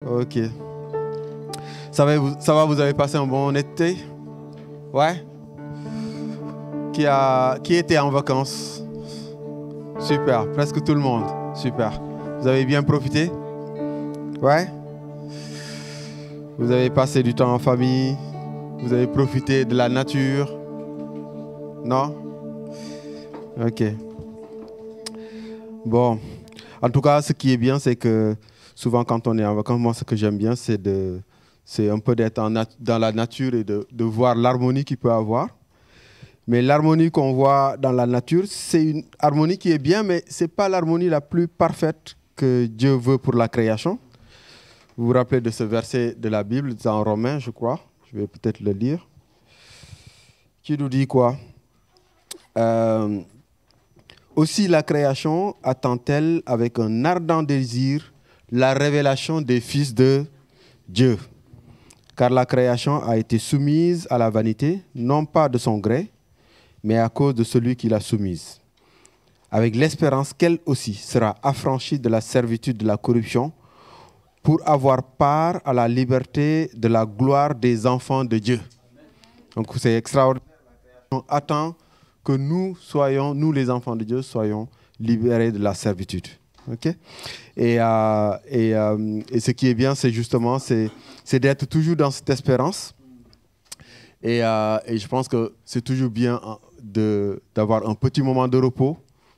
Ok. Ça va, vous avez passé un bon été? Ouais? Qui était en vacances? Super, presque tout le monde. Super. Vous avez bien profité? Ouais? Vous avez passé du temps en famille? Vous avez profité de la nature? Non? Ok. Bon. En tout cas, ce qui est bien, c'est que souvent quand on est en vacances, moi ce que j'aime bien, c'est un peu d'être dans la nature et de voir l'harmonie qu'il peut avoir. Mais l'harmonie qu'on voit dans la nature, c'est une harmonie qui est bien, mais ce n'est pas l'harmonie la plus parfaite que Dieu veut pour la création. Vous vous rappelez de ce verset de la Bible, dans Romains, je crois. Je vais peut-être le lire. Qui nous dit quoi? Aussi la création attend-elle avec un ardent désir la révélation des fils de Dieu. Car la création a été soumise à la vanité, non pas de son gré, mais à cause de celui qui l'a soumise, avec l'espérance qu'elle aussi sera affranchie de la servitude de la corruption pour avoir part à la liberté de la gloire des enfants de Dieu. Donc c'est extraordinaire. On attend que nous soyons, nous les enfants de Dieu, soyons libérés de la servitude. Okay? Et ce qui est bien, c'est justement c'est d'être toujours dans cette espérance. Et je pense que c'est toujours bien d'avoir un petit moment de repos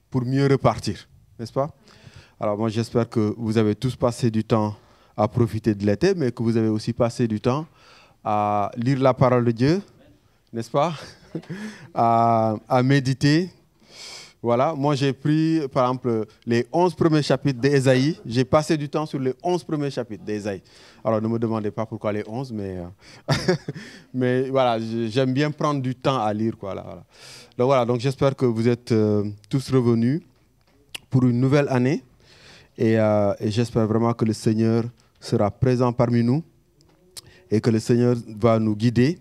pour mieux repartir, n'est-ce pas? Alors moi, j'espère que vous avez tous passé du temps à profiter de l'été, mais que vous avez aussi passé du temps à lire la parole de Dieu, n'est-ce pas? à méditer. Voilà, moi j'ai pris par exemple les 11 premiers chapitres d'Ésaïe. J'ai passé du temps sur les 11 premiers chapitres d'Ésaïe. Alors ne me demandez pas pourquoi les 11, mais voilà, j'aime bien prendre du temps à lire. Quoi, là, voilà. Donc j'espère que vous êtes tous revenus pour une nouvelle année. Et j'espère vraiment que le Seigneur sera présent parmi nous et que le Seigneur va nous guider.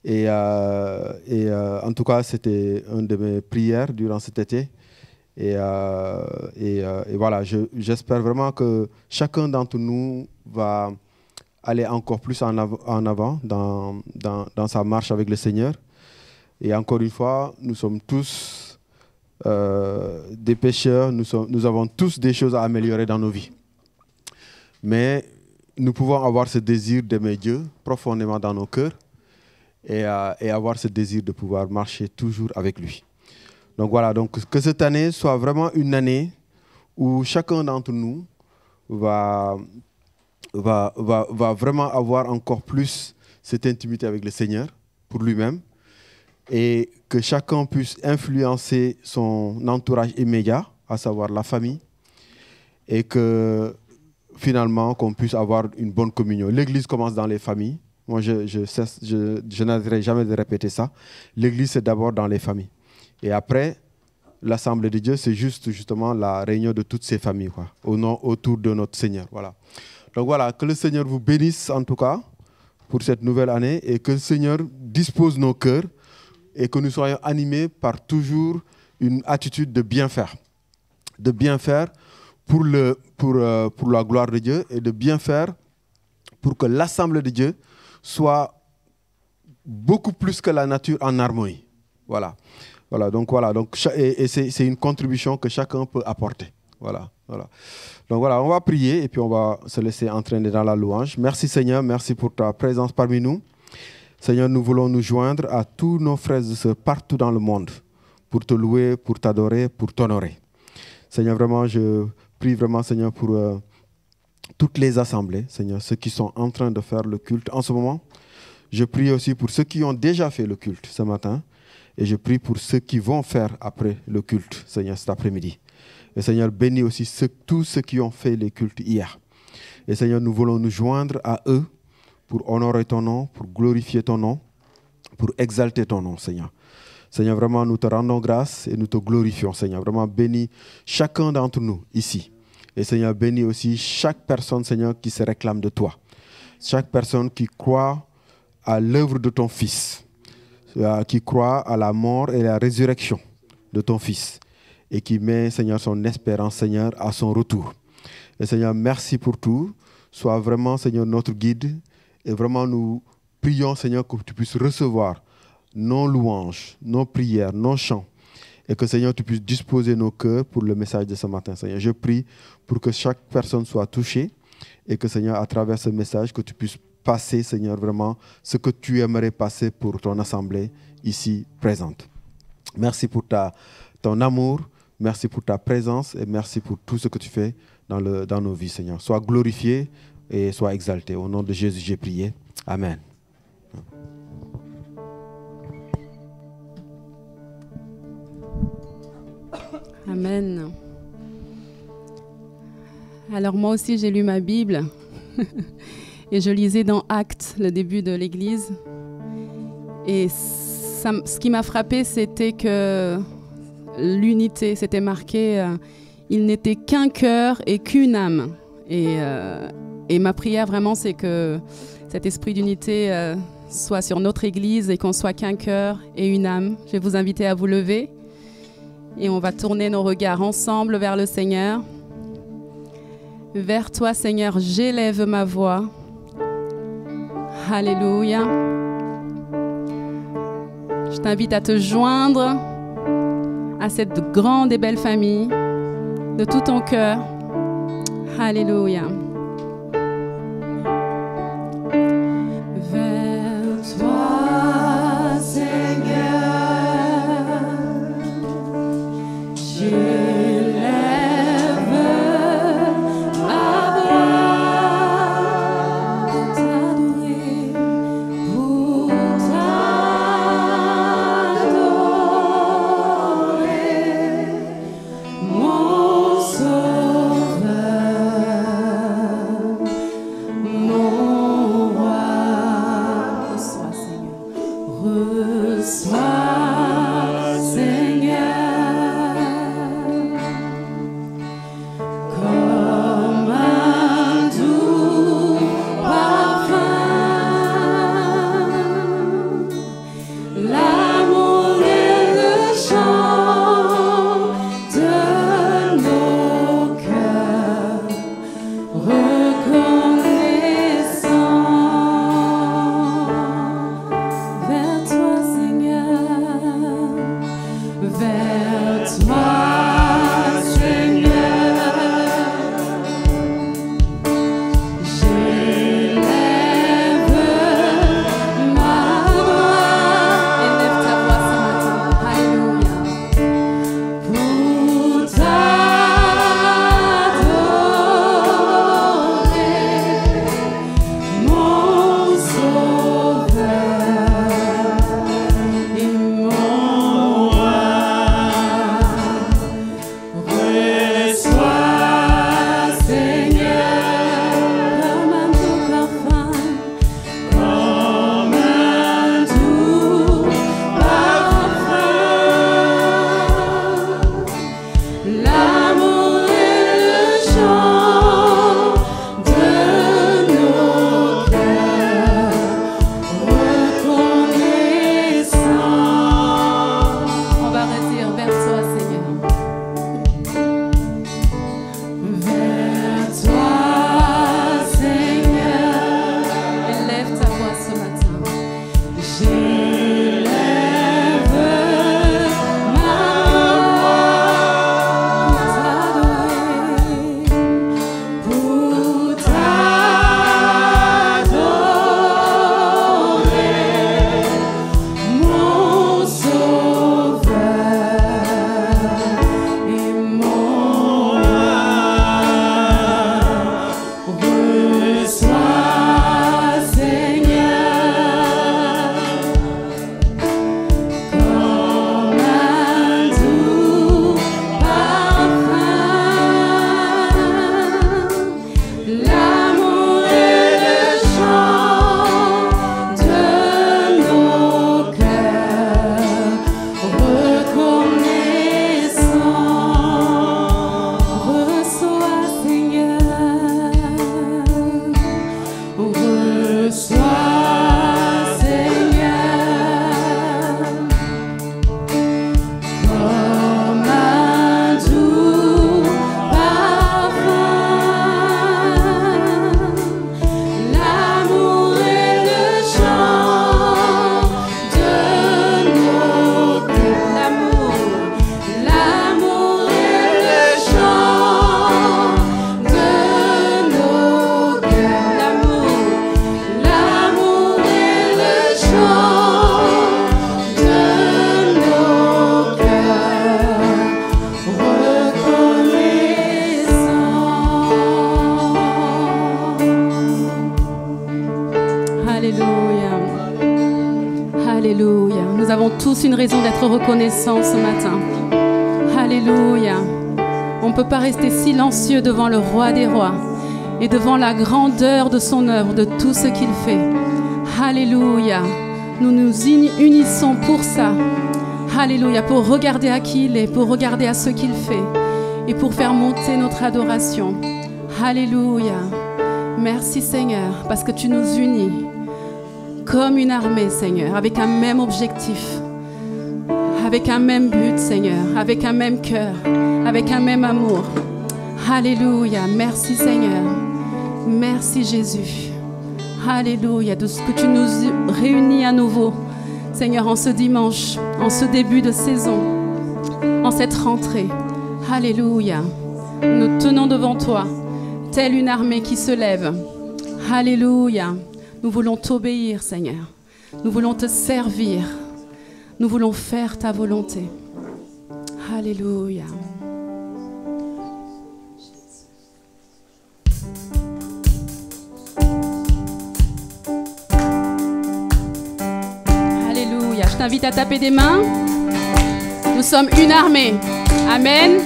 Et en tout cas, c'était une de mes prières durant cet été. Et voilà, j'espère vraiment que chacun d'entre nous va aller encore plus en avant dans sa marche avec le Seigneur. Et encore une fois, nous sommes tous des pécheurs, nous avons tous des choses à améliorer dans nos vies. Mais nous pouvons avoir ce désir d'aimer Dieu profondément dans nos cœurs. Et avoir ce désir de pouvoir marcher toujours avec lui. Donc voilà, donc que cette année soit vraiment une année où chacun d'entre nous va vraiment avoir encore plus cette intimité avec le Seigneur pour lui-même et que chacun puisse influencer son entourage immédiat, à savoir la famille, et que finalement qu'on puisse avoir une bonne communion. L'Église commence dans les familles. Moi, je n'arrêterai jamais de répéter ça. L'Église, c'est d'abord dans les familles. Et après, l'Assemblée de Dieu, c'est justement la réunion de toutes ces familles, quoi, autour de notre Seigneur. Voilà. Donc voilà, que le Seigneur vous bénisse en tout cas pour cette nouvelle année et que le Seigneur dispose nos cœurs et que nous soyons animés par toujours une attitude de bien faire. De bien faire pour la gloire de Dieu et de bien faire pour que l'Assemblée de Dieu soit beaucoup plus que la nature en harmonie. Voilà. Donc c'est une contribution que chacun peut apporter. Voilà. Donc voilà, on va prier et puis on va se laisser entraîner dans la louange. Merci Seigneur, merci pour ta présence parmi nous. Seigneur, nous voulons nous joindre à tous nos frères et sœurs partout dans le monde pour te louer, pour t'adorer, pour t'honorer. Seigneur, vraiment, je prie vraiment, Seigneur, pour toutes les assemblées, Seigneur, ceux qui sont en train de faire le culte en ce moment. Je prie aussi pour ceux qui ont déjà fait le culte ce matin. Et je prie pour ceux qui vont faire après le culte, Seigneur, cet après-midi. Et Seigneur, bénis aussi tous ceux qui ont fait les cultes hier. Et Seigneur, nous voulons nous joindre à eux pour honorer ton nom, pour glorifier ton nom, pour exalter ton nom, Seigneur. Seigneur, vraiment, nous te rendons grâce et nous te glorifions, Seigneur. Vraiment, bénis chacun d'entre nous ici. Et Seigneur, bénis aussi chaque personne, Seigneur, qui se réclame de toi. Chaque personne qui croit à l'œuvre de ton Fils, qui croit à la mort et la résurrection de ton Fils et qui met, Seigneur, son espérance, Seigneur, à son retour. Et Seigneur, merci pour tout. sois vraiment, Seigneur, notre guide. Et vraiment, nous prions, Seigneur, que tu puisses recevoir nos louanges, nos prières, nos chants. Et que, Seigneur, tu puisses disposer nos cœurs pour le message de ce matin, Seigneur. Je prie pour que chaque personne soit touchée et que, Seigneur, à travers ce message, que tu puisses passer, Seigneur, vraiment ce que tu aimerais passer pour ton assemblée ici présente. Merci pour ton amour, merci pour ta présence et merci pour tout ce que tu fais dans nos vies, Seigneur. Sois glorifié et sois exalté. Au nom de Jésus, j'ai prié. Amen. Amen. Alors moi aussi, j'ai lu ma Bible et je lisais dans Actes, le début de l'Église. Et ce qui m'a frappé, c'était que l'unité, c'était marqué, il n'était qu'un cœur et qu'une âme. Et ma prière vraiment, c'est que cet esprit d'unité soit sur notre Église et qu'on soit qu'un cœur et une âme. Je vais vous inviter à vous lever et on va tourner nos regards ensemble vers le Seigneur. Vers toi, Seigneur, j'élève ma voix. Alléluia. Je t'invite à te joindre à cette grande et belle famille de tout ton cœur. Alléluia. Vers toi, Seigneur, j'élève ma voix pour t'adorer, pour t'adorer, mon Sauveur. Alléluia. Nous avons tous une raison d'être reconnaissants ce matin. Alléluia. On ne peut pas rester silencieux devant le roi des rois et devant la grandeur de son œuvre, de tout ce qu'il fait. Alléluia. Nous nous unissons pour ça. Alléluia. Pour regarder à qui il est, pour regarder à ce qu'il fait et pour faire monter notre adoration. Alléluia. Merci Seigneur, parce que tu nous unis comme une armée, Seigneur, avec un même objectif, avec un même but, Seigneur, avec un même cœur, avec un même amour. Alléluia. Merci Seigneur. Merci Jésus. Alléluia. De ce que tu nous réunis à nouveau, Seigneur, en ce dimanche, en ce début de saison, en cette rentrée. Alléluia. Nous tenons devant toi, telle une armée qui se lève. Alléluia. Nous voulons t'obéir, Seigneur. Nous voulons te servir. Nous voulons faire ta volonté. Alléluia. Alléluia. Je t'invite à taper des mains. Nous sommes une armée. Amen.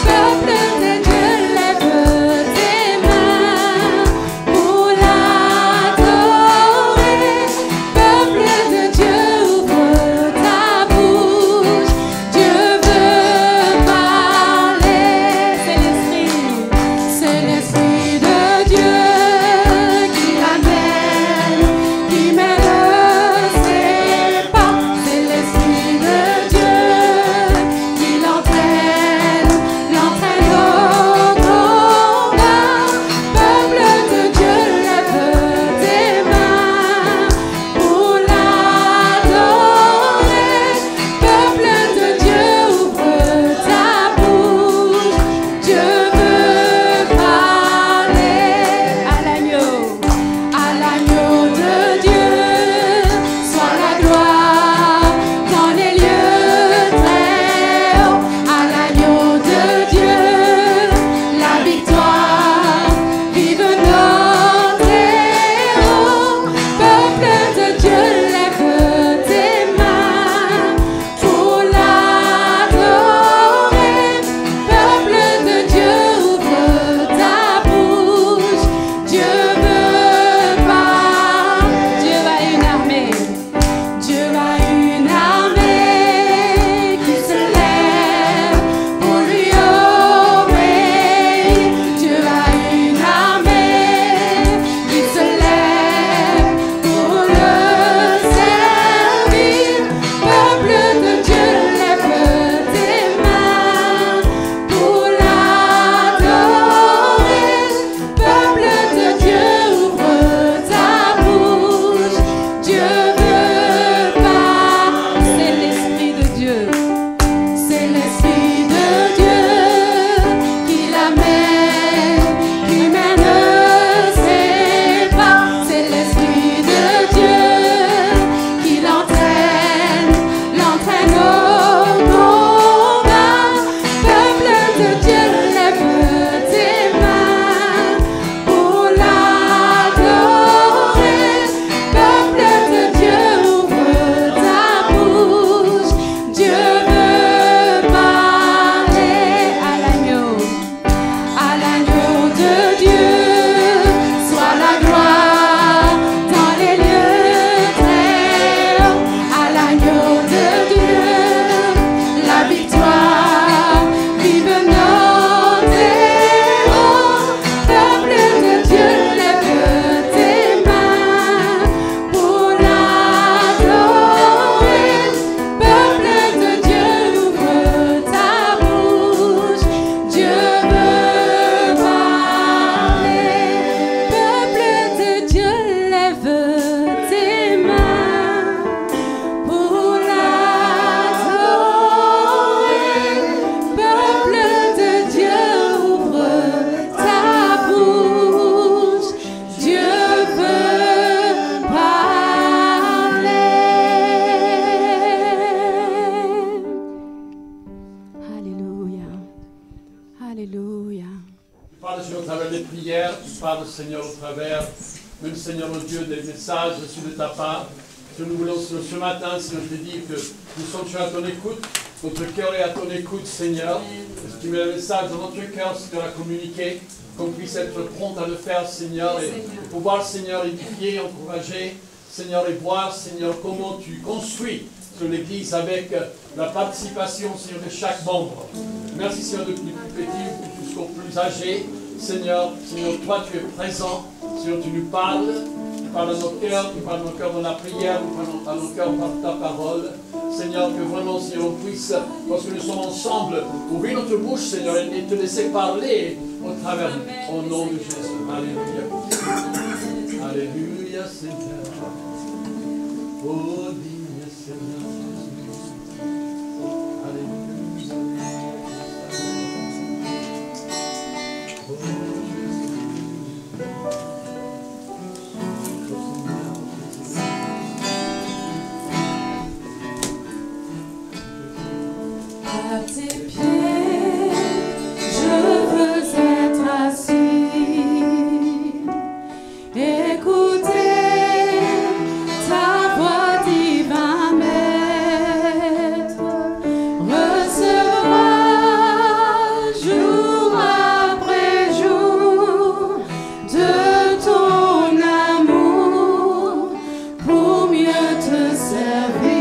Peuple de Dieu, lève tes mains. prière, tu parles, Seigneur, au travers, même, Seigneur, mon Dieu, des messages reçus de ta part. Que nous voulons ce matin, Seigneur, te dire que nous sommes à ton écoute, notre cœur est à ton écoute, Seigneur. Que tu mets le message dans notre cœur, Seigneur, à communiquer, qu'on puisse être prompt à le faire, Seigneur, et pouvoir, Seigneur, édifier, encourager, Seigneur, et voir, Seigneur, comment tu construis sur l'Église avec la participation, Seigneur, de chaque membre. Merci, Seigneur, depuis le plus petit jusqu'au plus âgé. Seigneur, toi, tu es présent. Seigneur, tu nous parles. Tu parles à nos cœurs, tu parles à nos cœurs dans la prière, tu parles à nos cœurs par ta parole. Seigneur, que vraiment, Seigneur, on puisse, lorsque nous sommes ensemble, ouvrir notre bouche, Seigneur, et te laisser parler au travers de nous. Au nom de Jésus. Alléluia. Alléluia, Seigneur. Oh, digne Seigneur. À tes pieds, je veux être assis, écouter ta voix divin maître, recevoir jour après jour de ton amour pour mieux te servir.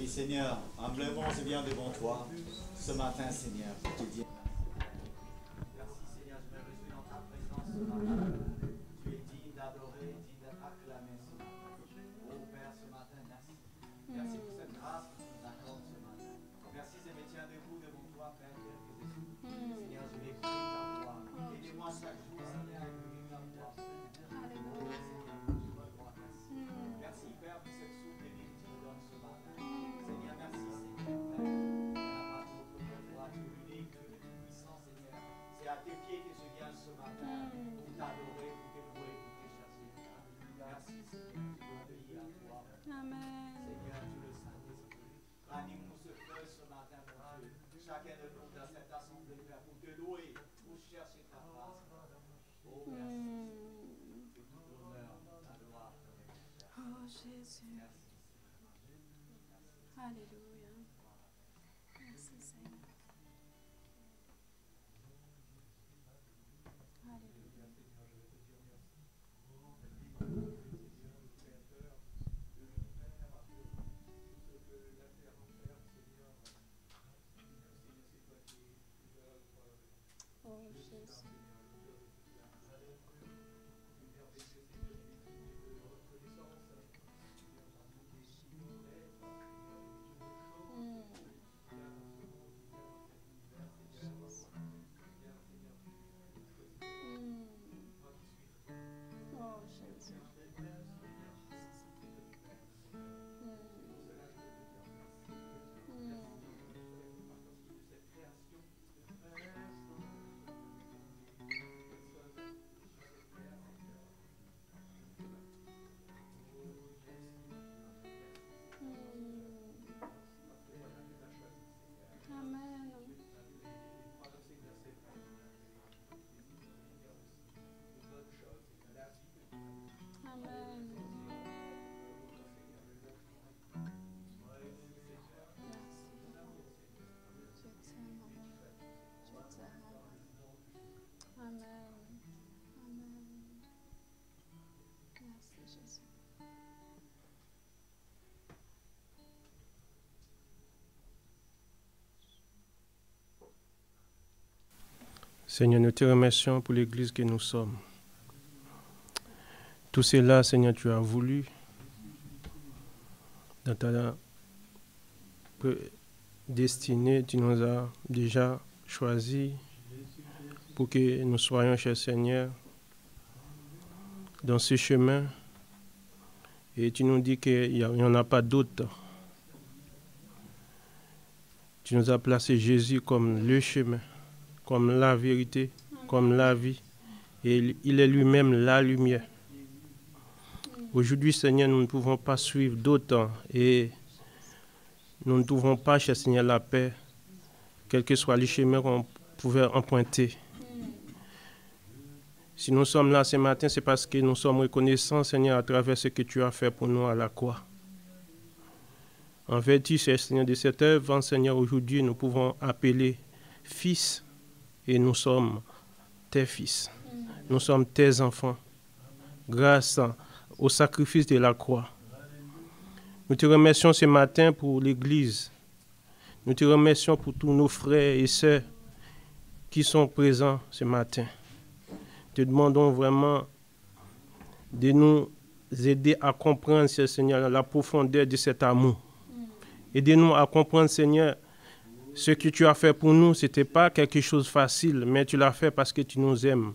Et Seigneur, humblement je viens devant toi ce matin, Seigneur, pour te dire. Merci Seigneur, je me réjouis dans ta présence ce matin. Tu es digne d'adorer, digne d'être acclamé ce matin. Oh Père, ce matin, merci. Merci pour cette grâce que tu nous accordes ce matin. Merci, je me tiens debout devant toi, Père, tel que je suis. Seigneur, je vais prier ta voix. Aidez-moi chaque jour, Seigneur, à prier ta voix. Oh Seigneur, je me vois, merci. Merci Père pour cette soupe de vie que tu me donnes ce matin. Seigneur, merci Seigneur, Père. Tu es unique, tu es puissant, Seigneur. C'est à tes pieds que je viens ce matin pour t'adorer, pour te louer, pour te chercher. Merci Seigneur, je m'obéis à toi. Amen. Seigneur, tu le Saint-Esprit. Ranime-nous ce feu ce matin, mon Dieu. Chacun de nous dans cette assemblée, Père, pour te louer, pour chercher ta face. Oh, merci. Que tout l'honneur, la gloire, Oh Jésus. merci. Alléluia. Merci Seigneur. Alléluia. Oh Jésus. Oh Jésus. Amen. Amen. Amen. Amen. Merci Jésus. Seigneur, nous te remercions pour l'Église que nous sommes. Tout cela, Seigneur, tu as voulu dans ta destinée, tu nous as déjà choisis pour que nous soyons, cher Seigneur, dans ce chemin. Et tu nous dis qu'il n'y en a pas d'autre. Tu nous as placé Jésus comme le chemin, comme la vérité, comme la vie. Et il est lui-même la lumière. Aujourd'hui, Seigneur, nous ne pouvons pas suivre d'autres et nous ne trouvons pas, cher Seigneur, la paix, quel que soit le chemin qu'on pouvait emprunter. Si nous sommes là ce matin, c'est parce que nous sommes reconnaissants, Seigneur, à travers ce que tu as fait pour nous à la croix. En vertu, cher Seigneur, de cette œuvre, Seigneur, aujourd'hui, nous pouvons appeler fils et nous sommes tes fils. Nous sommes tes enfants. Grâce au sacrifice de la croix. Nous te remercions ce matin pour l'Église. Nous te remercions pour tous nos frères et sœurs qui sont présents ce matin. Te demandons vraiment de nous aider à comprendre, Seigneur, la profondeur de cet amour. Aidez-nous à comprendre, Seigneur, ce que tu as fait pour nous. Ce n'était pas quelque chose de facile, mais tu l'as fait parce que tu nous aimes.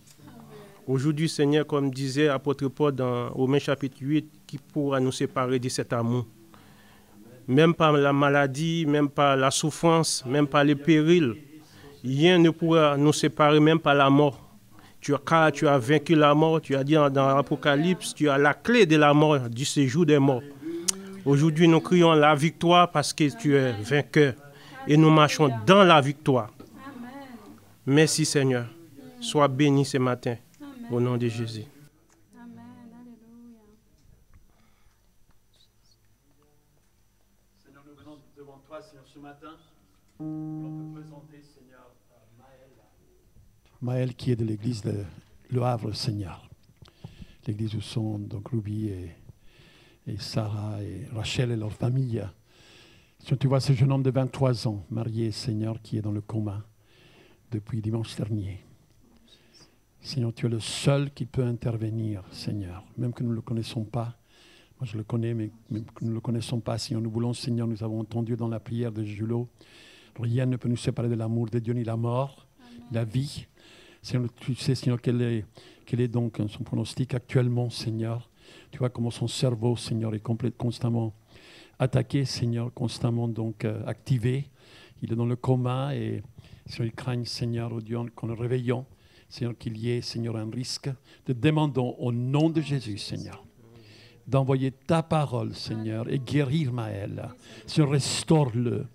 Aujourd'hui, Seigneur, comme disait l'apôtre Paul dans Romains chapitre 8, qui pourra nous séparer de cet amour? Même par la maladie, même par la souffrance, même par les périls, rien ne pourra nous séparer, même par la mort. Car tu as vaincu la mort, tu as dit dans l'Apocalypse, tu as la clé de la mort, du séjour des morts. Aujourd'hui, nous crions la victoire parce que tu es vainqueur et nous marchons dans la victoire. Merci Seigneur. Sois béni ce matin. Au nom de Jésus. Amen. Alléluia. Seigneur, nous venons devant toi, Seigneur, ce matin, pour te présenter, Seigneur, Maël. Maël qui est de l'église de Le Havre Seigneur. L'église où sont donc Ruby et Sarah et Rachel et leur famille. Seigneur, tu vois ce jeune homme de 23 ans, marié, Seigneur, qui est dans le coma depuis dimanche dernier. Seigneur, tu es le seul qui peut intervenir, Seigneur, même que nous ne le connaissons pas. Moi, je le connais, mais même que nous ne le connaissons pas, Seigneur, nous voulons, Seigneur, nous avons entendu dans la prière de Julot, rien ne peut nous séparer de l'amour de Dieu, ni la mort, la vie. Seigneur, tu sais, Seigneur, quel est donc son pronostic actuellement, Seigneur. Tu vois comment son cerveau, Seigneur, est constamment attaqué, Seigneur, constamment donc activé. Il est dans le coma et Seigneur, il craigne, Seigneur, au Dieu, qu'en le réveillant, Seigneur, qu'il y ait, Seigneur, un risque. Te demandons au nom de Jésus, Seigneur, d'envoyer ta parole, Seigneur, et guérir Maël. Seigneur, restaure-le.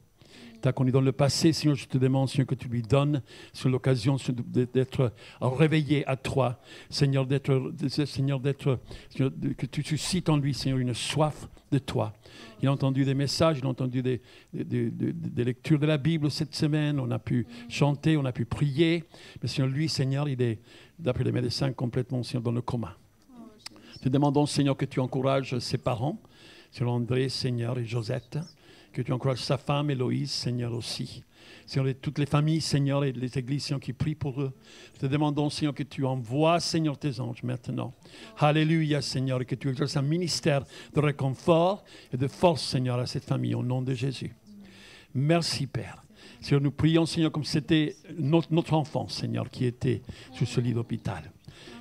Tu as connu dans le passé, Seigneur, je te demande, Seigneur, que tu lui donnes sur l'occasion d'être réveillé à toi. Seigneur, que tu suscites en lui, Seigneur, une soif de toi. Il a entendu des messages, il a entendu des lectures de la Bible cette semaine. On a pu chanter, on a pu prier. Mais Seigneur, lui, Seigneur, il est, d'après les médecins, complètement, Seigneur, dans le coma. Te demandons, Seigneur, que tu encourages ses parents, Seigneur André, Seigneur, et Josette, que tu encourages sa femme, Héloïse, Seigneur, aussi. Seigneur, et toutes les familles, Seigneur, et les églises, Seigneur, qui prient pour eux. Te demandons, Seigneur, que tu envoies, Seigneur, tes anges maintenant. Alléluia, Seigneur, et que tu exerces un ministère de réconfort et de force, Seigneur, à cette famille, au nom de Jésus. Merci, Père. Seigneur, nous prions, Seigneur, comme c'était notre enfant, Seigneur, qui était sur ce lit d'hôpital.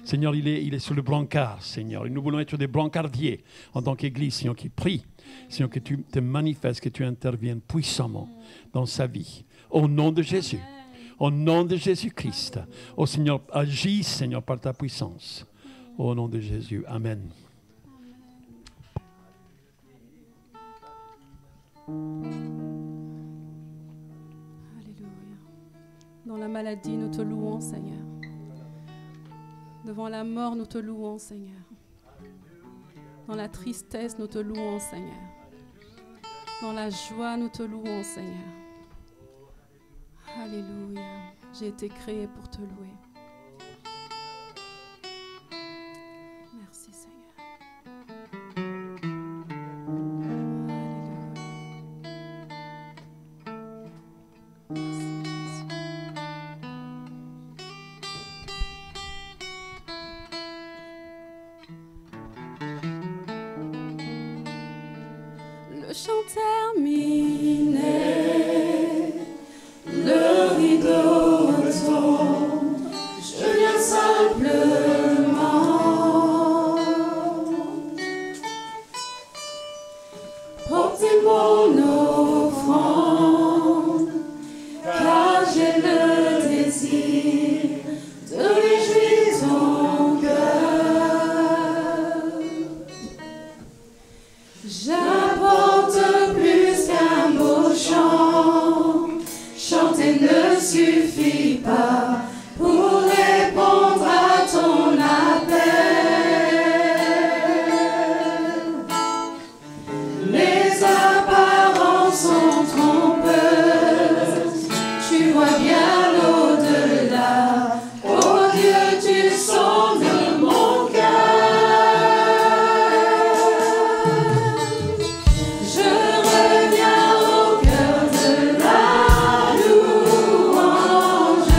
Seigneur, il est sur le brancard, Seigneur. Et nous voulons être des brancardiers en tant qu'Église, Seigneur, qui prie. Seigneur, que tu te manifestes, que tu interviennes puissamment dans sa vie. Au nom de Jésus. Au nom de Jésus-Christ. Oh Seigneur, agis, Seigneur, par ta puissance. Au nom de Jésus. Amen. Alléluia. Dans la maladie, nous te louons, Seigneur. Devant la mort, nous te louons, Seigneur. Dans la tristesse, nous te louons, Seigneur. Dans la joie, nous te louons, Seigneur. Alléluia. J'ai été créé pour te louer. Merci, Seigneur. Alléluia. Merci, Jésus. Le chant terminé, le rideau tombe, je viens simplement porter mon offrande, car j'ai le désir de réjouir ton cœur. J'apporte plus qu'un beau chant, chanter ne suffit pas pour répondre à ton appel. Les apparences sont trompeuses, tu vois bien l'au-delà. Oh Dieu, tu sondes mon cœur. Je reviens au cœur de la louange.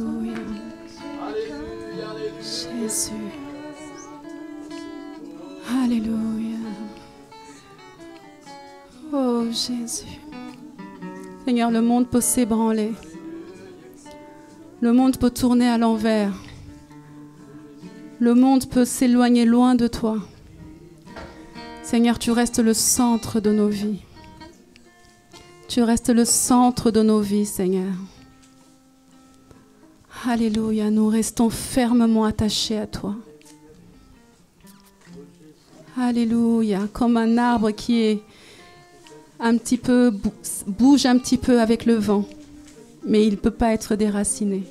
Alléluia. Jésus. Alléluia. Oh Jésus. Seigneur, le monde peut s'ébranler. Le monde peut tourner à l'envers. Le monde peut s'éloigner loin de toi. Seigneur, tu restes le centre de nos vies. Tu restes le centre de nos vies, Seigneur. Alléluia, nous restons fermement attachés à toi. Alléluia, comme un arbre qui est un petit peu, bouge un petit peu avec le vent, mais il ne peut pas être déraciné.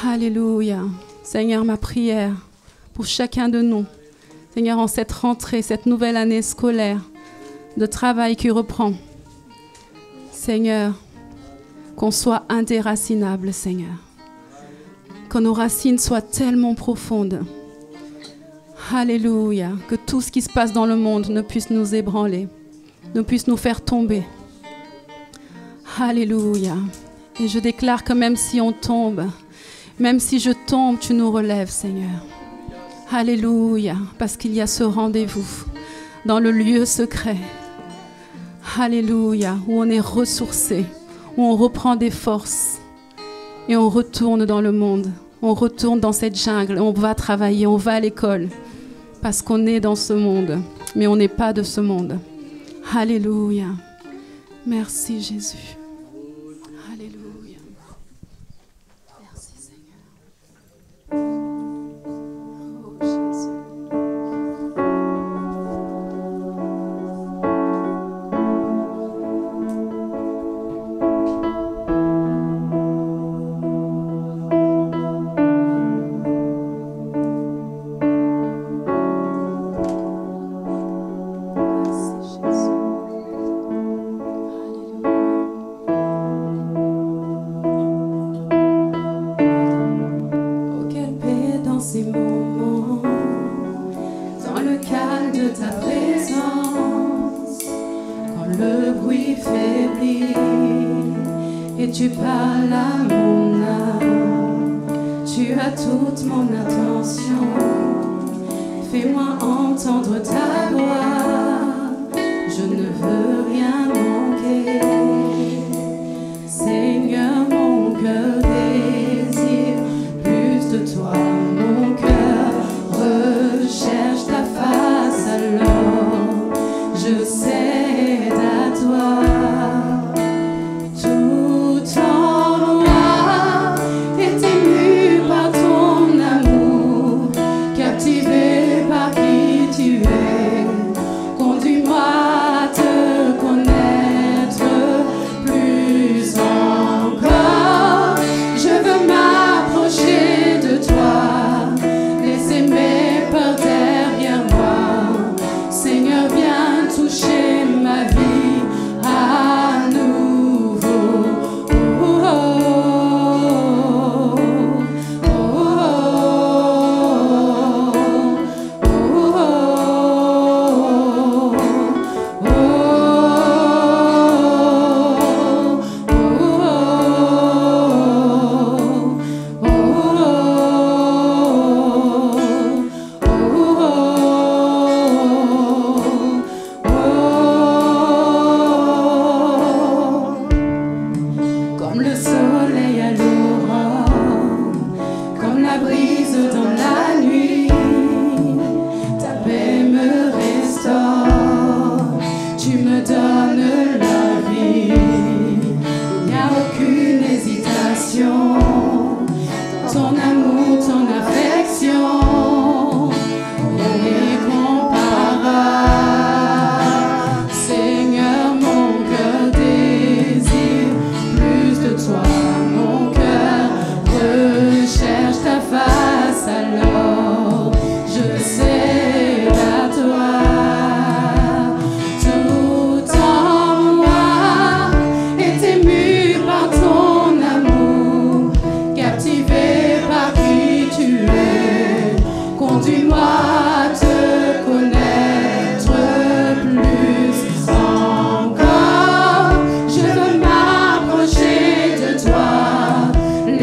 Alléluia. Seigneur, ma prière pour chacun de nous, Seigneur, en cette rentrée, cette nouvelle année scolaire de travail qui reprend, Seigneur, qu'on soit indéracinable, Seigneur, que nos racines soient tellement profondes. Alléluia, que tout ce qui se passe dans le monde ne puisse nous ébranler, ne puisse nous faire tomber. Alléluia. Et je déclare que même si on tombe, même si je tombe, tu nous relèves, Seigneur. Alléluia, parce qu'il y a ce rendez-vous dans le lieu secret. Alléluia, où on est ressourcé, où on reprend des forces et on retourne dans le monde. On retourne dans cette jungle, on va travailler, on va à l'école parce qu'on est dans ce monde, mais on n'est pas de ce monde. Alléluia. Merci Jésus. Alléluia. Merci Seigneur. Oh Jésus. Tu parles à mon âme, tu as toute mon attention. Fais-moi entendre ta voix, je ne veux rien manquer. Seigneur, mon cœur désire plus de toi, mon cœur recherche ta face, alors je cède à toi. Conduis-moi à te connaître.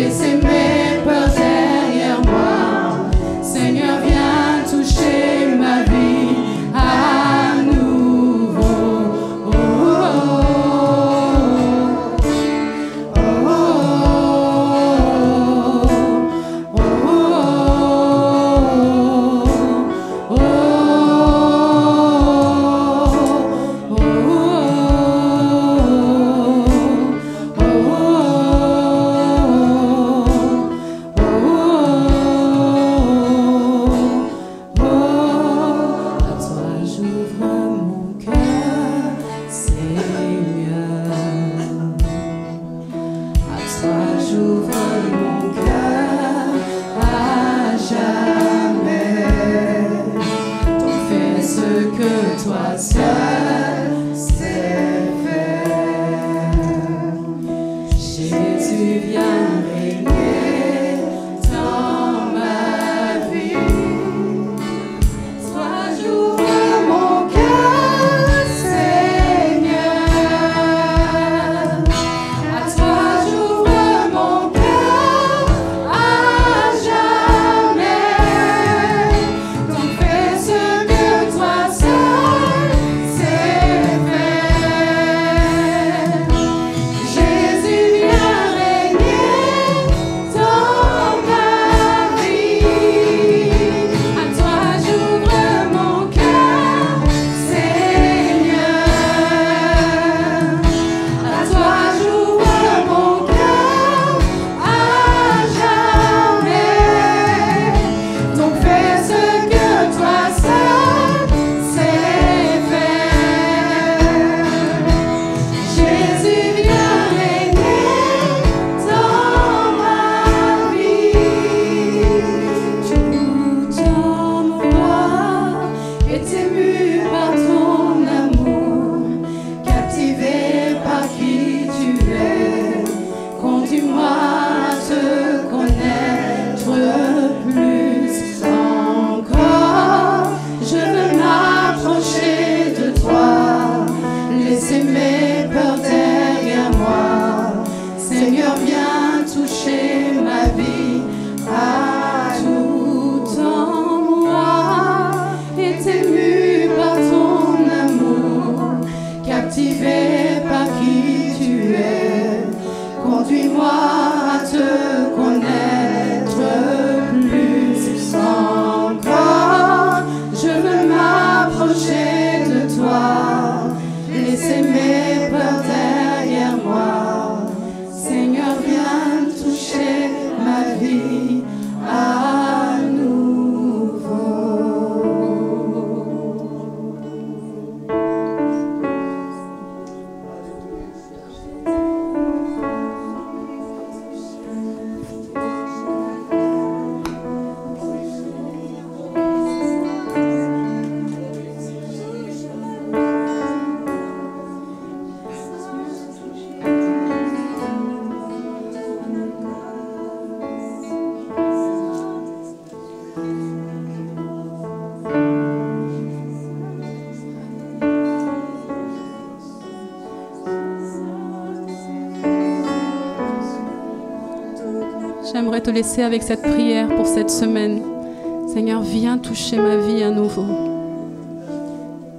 laissez mes peurs derrière moi. Seigneur, viens toucher ma vie à nouveau. Oh, oh, oh, oh, oh, toi seul sais faire. Jésus, viens régner dans ma vie. Toi, j'ouvre mon cœur, Seigneur. À toi, j'ouvre mon cœur à jamais. Donc fais ce que toi seul sais faire. Jésus, viens régner dans ma vie. À toi, j'ouvre mon cœur, Seigneur. À toi, j'ouvre mon cœur à jamais. Donc fais ce que toi seul sais faire. Jésus, viens régner dans ma vie. Tout en moi est ému par ton amour, captivé par qui tu es. Conduis-moi à te connaître plus encore. Je veux m'approcher de toi, laisser mes peurs derrière moi. Seigneur, viens toucher ma vie à tout en moi. Est ému par ton amour, captivé par qui tu es. Conduis-moi à te connaître plus encore. Je veux m'approcher de toi, laisser mes peurs derrière moi. Seigneur, viens toucher ma vie à nouveau. J'aimerais te laisser avec cette prière pour cette semaine. Seigneur, viens toucher ma vie à nouveau.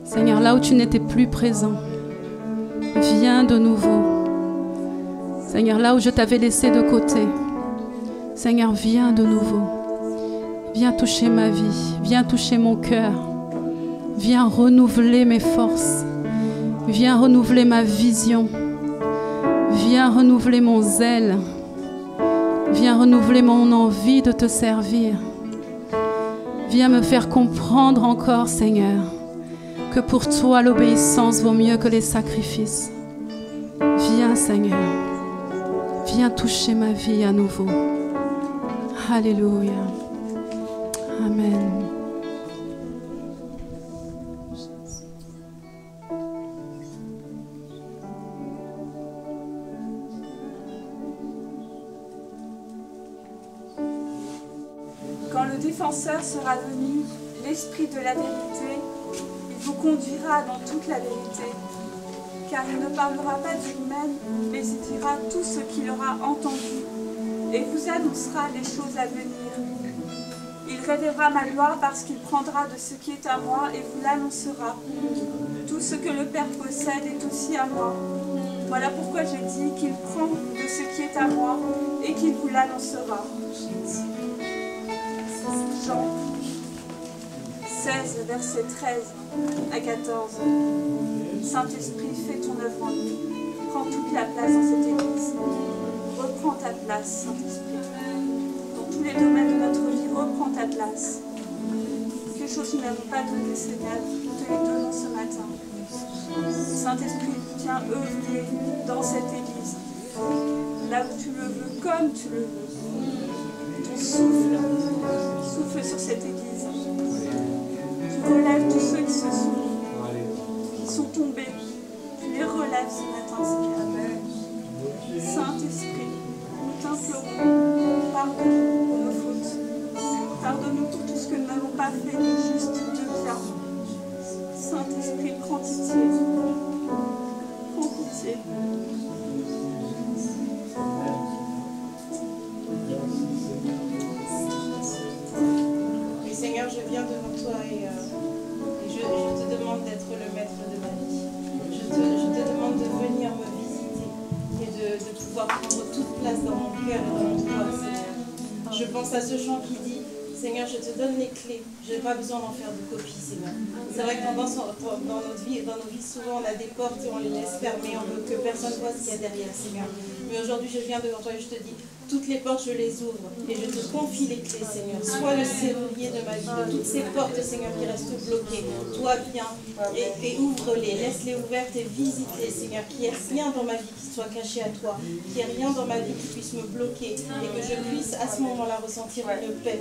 Seigneur, là où tu n'étais plus présent, viens de nouveau. Seigneur, là où je t'avais laissé de côté, Seigneur, viens de nouveau. Viens toucher ma vie, viens toucher mon cœur. Viens renouveler mes forces. Viens renouveler ma vision. Viens renouveler mon zèle. Viens renouveler mon envie de te servir. Viens me faire comprendre encore, Seigneur, que pour toi l'obéissance vaut mieux que les sacrifices. Viens, Seigneur. Viens toucher ma vie à nouveau. Alléluia. Amen. Quand le défenseur sera venu, l'Esprit de la vérité, il vous conduira dans toute la vérité, car il ne parlera pas de lui-même, mais il dira tout ce qu'il aura entendu, et vous annoncera les choses à venir. Il révélera ma gloire parce qu'il prendra de ce qui est à moi et vous l'annoncera. Tout ce que le Père possède est aussi à moi. Voilà pourquoi j'ai dit qu'il prend de ce qui est à moi et qu'il vous l'annoncera. Jean 16, versets 13 à 14. Saint-Esprit, fais ton œuvre en nous. Prends toute la place dans cette église. Reprends ta place, Saint-Esprit. Dans tous les domaines de notre vie, reprends ta place. Quelque chose que nous n'avons pas donné, Seigneur, nous te les donnons ce matin. Saint-Esprit, viens œuvrer dans cette église. Là où tu le veux, comme tu le veux. Ton souffle, souffle sur cette église. Tu relèves tous ceux qui sont tombés. Tu les relèves ce matin, Seigneur. Saint-Esprit, nous t'implorons, pardonne-nous pour nos fautes. Pardonne-nous pour tout ce que nous n'avons pas fait de juste, de bien. Saint-Esprit, prends pitié. Prends pitié. Oui, Seigneur, je viens devant toi et je te demande d'être le maître de ma vie. Je te demande de venir me visiter et de pouvoir prendre toute place dans mon cœur et dans mon cœur, Seigneur. Je pense à ce chant qui dit, Seigneur, je te donne les clés. Je n'ai pas besoin d'en faire de copie, Seigneur. C'est vrai que dans notre vie, souvent on a des portes et on les laisse fermer. On veut que personne voit ce qu'il y a derrière, Seigneur. Mais aujourd'hui, je viens devant toi et je te dis, toutes les portes, je les ouvre et je te confie les clés, Seigneur. Sois le serrurier de ma vie, de toutes ces portes, Seigneur, qui restent bloquées. Toi, viens et ouvre-les, laisse-les ouvertes et visite-les, Seigneur. Qu'il n'y ait rien dans ma vie qui soit caché à toi, qu'il n'y ait rien dans ma vie qui puisse me bloquer et que je puisse à ce moment-là ressentir une paix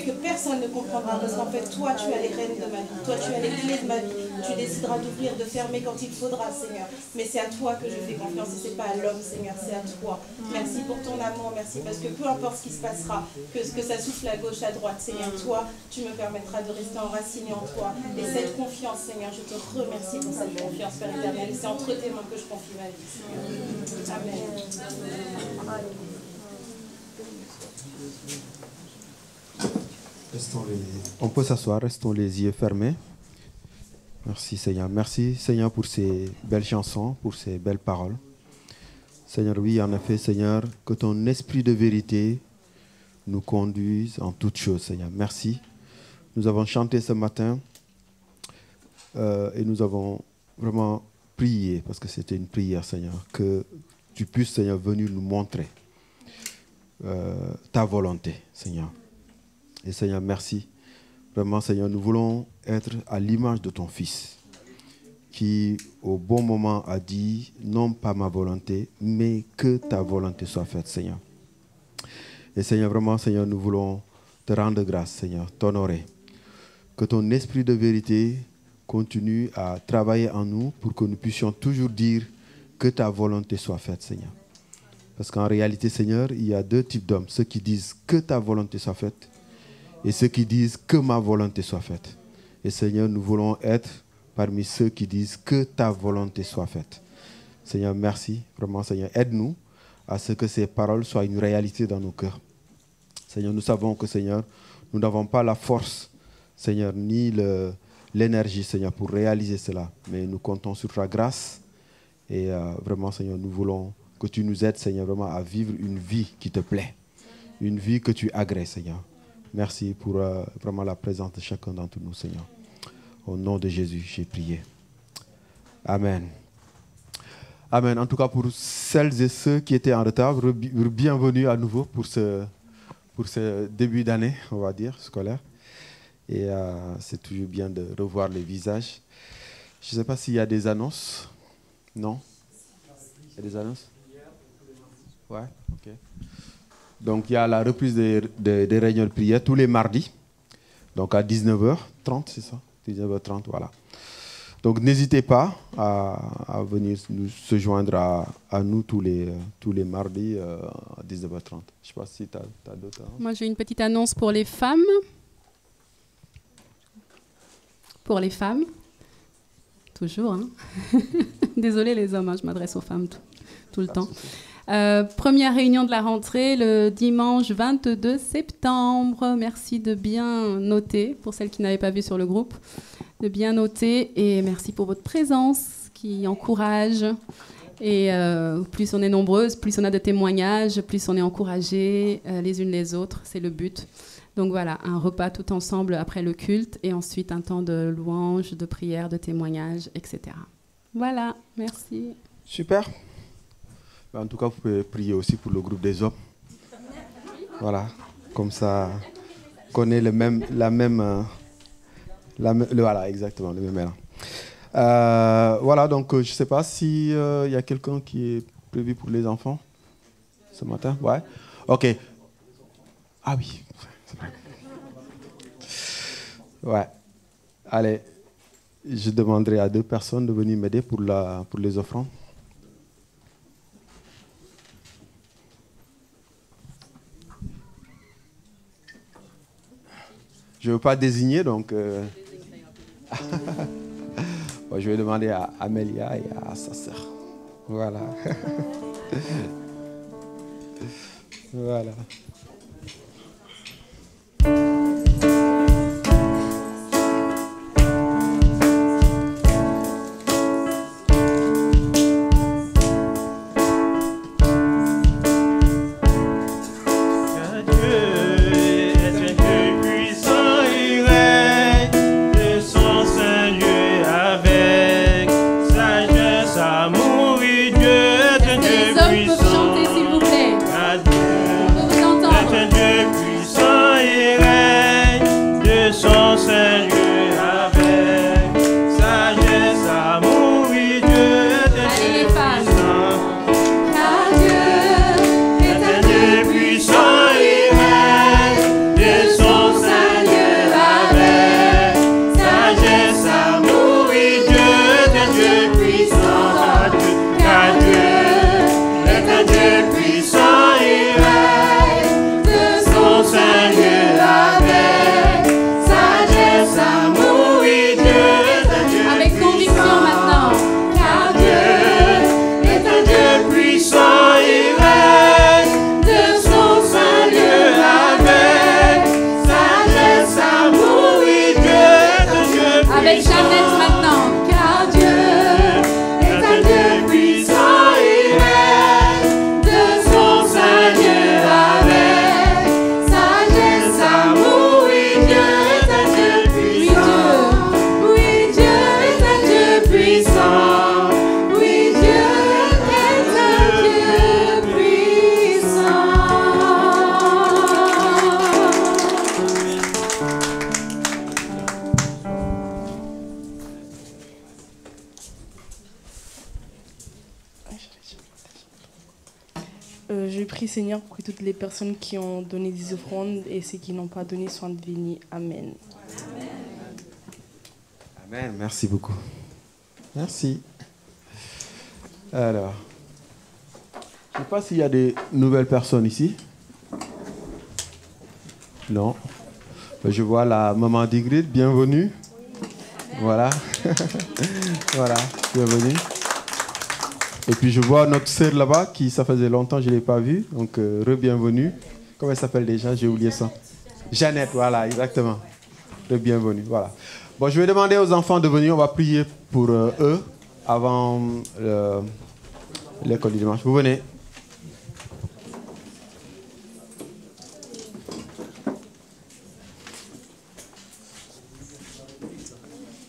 que personne ne comprendra. Parce qu'en fait, toi, tu as les rênes de ma vie, toi, tu as les clés de ma vie. Tu décideras d'ouvrir, de fermer quand il faudra, Seigneur. Mais c'est à toi que je fais confiance et ce n'est pas à l'homme, Seigneur, c'est à toi. Merci pour ton amour, merci parce que peu importe ce qui se passera, que ça souffle à gauche, à droite, Seigneur, toi, tu me permettras de rester enraciné en toi. Et cette confiance, Seigneur, je te remercie pour cette confiance, Père éternel. Et c'est entre tes mains que je confie ma vie, Seigneur. Amen. On peut s'asseoir, restons les yeux fermés. Merci Seigneur. Merci Seigneur pour ces belles chansons, pour ces belles paroles. Seigneur, oui, en effet, Seigneur, que ton esprit de vérité nous conduise en toutes choses, Seigneur. Merci. Nous avons chanté ce matin et nous avons vraiment prié, parce que c'était une prière, Seigneur, que tu puisses, Seigneur, venir nous montrer ta volonté, Seigneur. Et Seigneur, merci. Vraiment, Seigneur, nous voulons être à l'image de ton Fils, qui, au bon moment, a dit, non pas ma volonté, mais que ta volonté soit faite, Seigneur. Et Seigneur, vraiment, Seigneur, nous voulons te rendre grâce, Seigneur, t'honorer. Que ton esprit de vérité continue à travailler en nous pour que nous puissions toujours dire que ta volonté soit faite, Seigneur. Parce qu'en réalité, Seigneur, il y a deux types d'hommes. Ceux qui disent que ta volonté soit faite et ceux qui disent que ma volonté soit faite. Et Seigneur, nous voulons être parmi ceux qui disent que ta volonté soit faite. Seigneur, merci. Vraiment, Seigneur, aide-nous à ce que ces paroles soient une réalité dans nos cœurs. Seigneur, nous savons que, Seigneur, nous n'avons pas la force, Seigneur, ni l'énergie, Seigneur, pour réaliser cela. Mais nous comptons sur ta grâce. Et vraiment, Seigneur, nous voulons que tu nous aides, Seigneur, vraiment à vivre une vie qui te plaît. Une vie que tu agrées, Seigneur. Merci pour vraiment la présence de chacun d'entre nous, Seigneur. Au nom de Jésus, j'ai prié. Amen. Amen. En tout cas, pour celles et ceux qui étaient en retard, bienvenue à nouveau pour ce début d'année, on va dire, scolaire. Et c'est toujours bien de revoir les visages. Je ne sais pas s'il y a des annonces. Non? Il y a des annonces? Ouais, ok. Donc, il y a la reprise des réunions de prière tous les mardis. Donc, à 19h30, c'est ça? 19h30, voilà. Donc, n'hésitez pas à venir se joindre à nous tous les mardis à 19h30. Je ne sais pas si tu as d'autres annonces. Moi, j'ai une petite annonce pour les femmes. Pour les femmes. Toujours, hein. Désolée les hommes, hein, je m'adresse aux femmes tout le temps. Première réunion de la rentrée le dimanche 22 septembre. Merci de bien noter, pour celles qui n'avaient pas vu sur le groupe, de bien noter. Et merci pour votre présence qui encourage. Et plus on est nombreuses, plus on a de témoignages, plus on est encouragés les unes les autres. C'est le but. Donc voilà, un repas tout ensemble après le culte et ensuite un temps de louange, de prière, de témoignage, etc. Voilà, merci. Super. En tout cas, vous pouvez prier aussi pour le groupe des hommes. Voilà, comme ça, qu'on ait voilà, exactement, le même élan. Voilà, donc je ne sais pas s'il y a quelqu'un qui est prévu pour les enfants ce matin. Ouais. Ok. Ah oui. Ouais. Allez, je demanderai à 2 personnes de venir m'aider pour les offrandes. Je ne veux pas désigner, donc... Bon, je vais demander à Amélia et à sa sœur. Voilà. Voilà. Je prie Seigneur pour que toutes les personnes qui ont donné des offrandes et ceux qui n'ont pas donné soient bénis. Amen. Amen. Merci beaucoup. Merci. Alors, je ne sais pas s'il y a des nouvelles personnes ici. Non. Je vois la maman d'Ingrid. Bienvenue. Voilà. Voilà. Bienvenue. Et puis je vois notre sœur là-bas, qui ça faisait longtemps que je ne l'ai pas vue. Donc, re-bienvenue. Comment elle s'appelle déjà? J'ai oublié ça. Jeannette, voilà, exactement. Re-bienvenue, voilà. Bon, je vais demander aux enfants de venir. On va prier pour eux avant l'école du dimanche. Vous venez.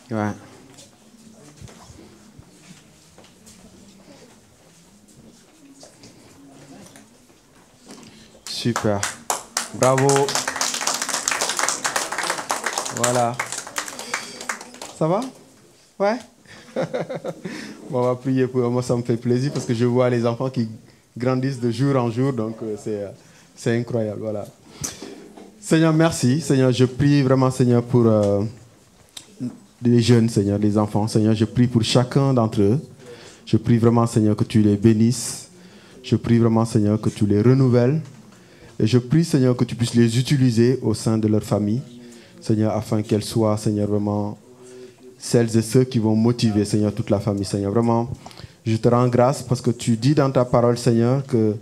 Ouais. Super. Bravo. Voilà. Ça va? Ouais. Bon, on va prier pour eux. Moi, ça me fait plaisir parce que je vois les enfants qui grandissent de jour en jour. Donc, c'est incroyable. Voilà. Seigneur, merci. Seigneur, je prie vraiment, Seigneur, pour les jeunes, Seigneur, les enfants. Seigneur, je prie pour chacun d'entre eux. Je prie vraiment, Seigneur, que tu les bénisses. Je prie vraiment, Seigneur, que tu les renouvelles. Et je prie, Seigneur, que tu puisses les utiliser au sein de leur famille, Seigneur, afin qu'elles soient, Seigneur, vraiment celles et ceux qui vont motiver, Seigneur, toute la famille. Seigneur, vraiment, Je te rends grâce parce que tu dis dans ta parole, Seigneur, que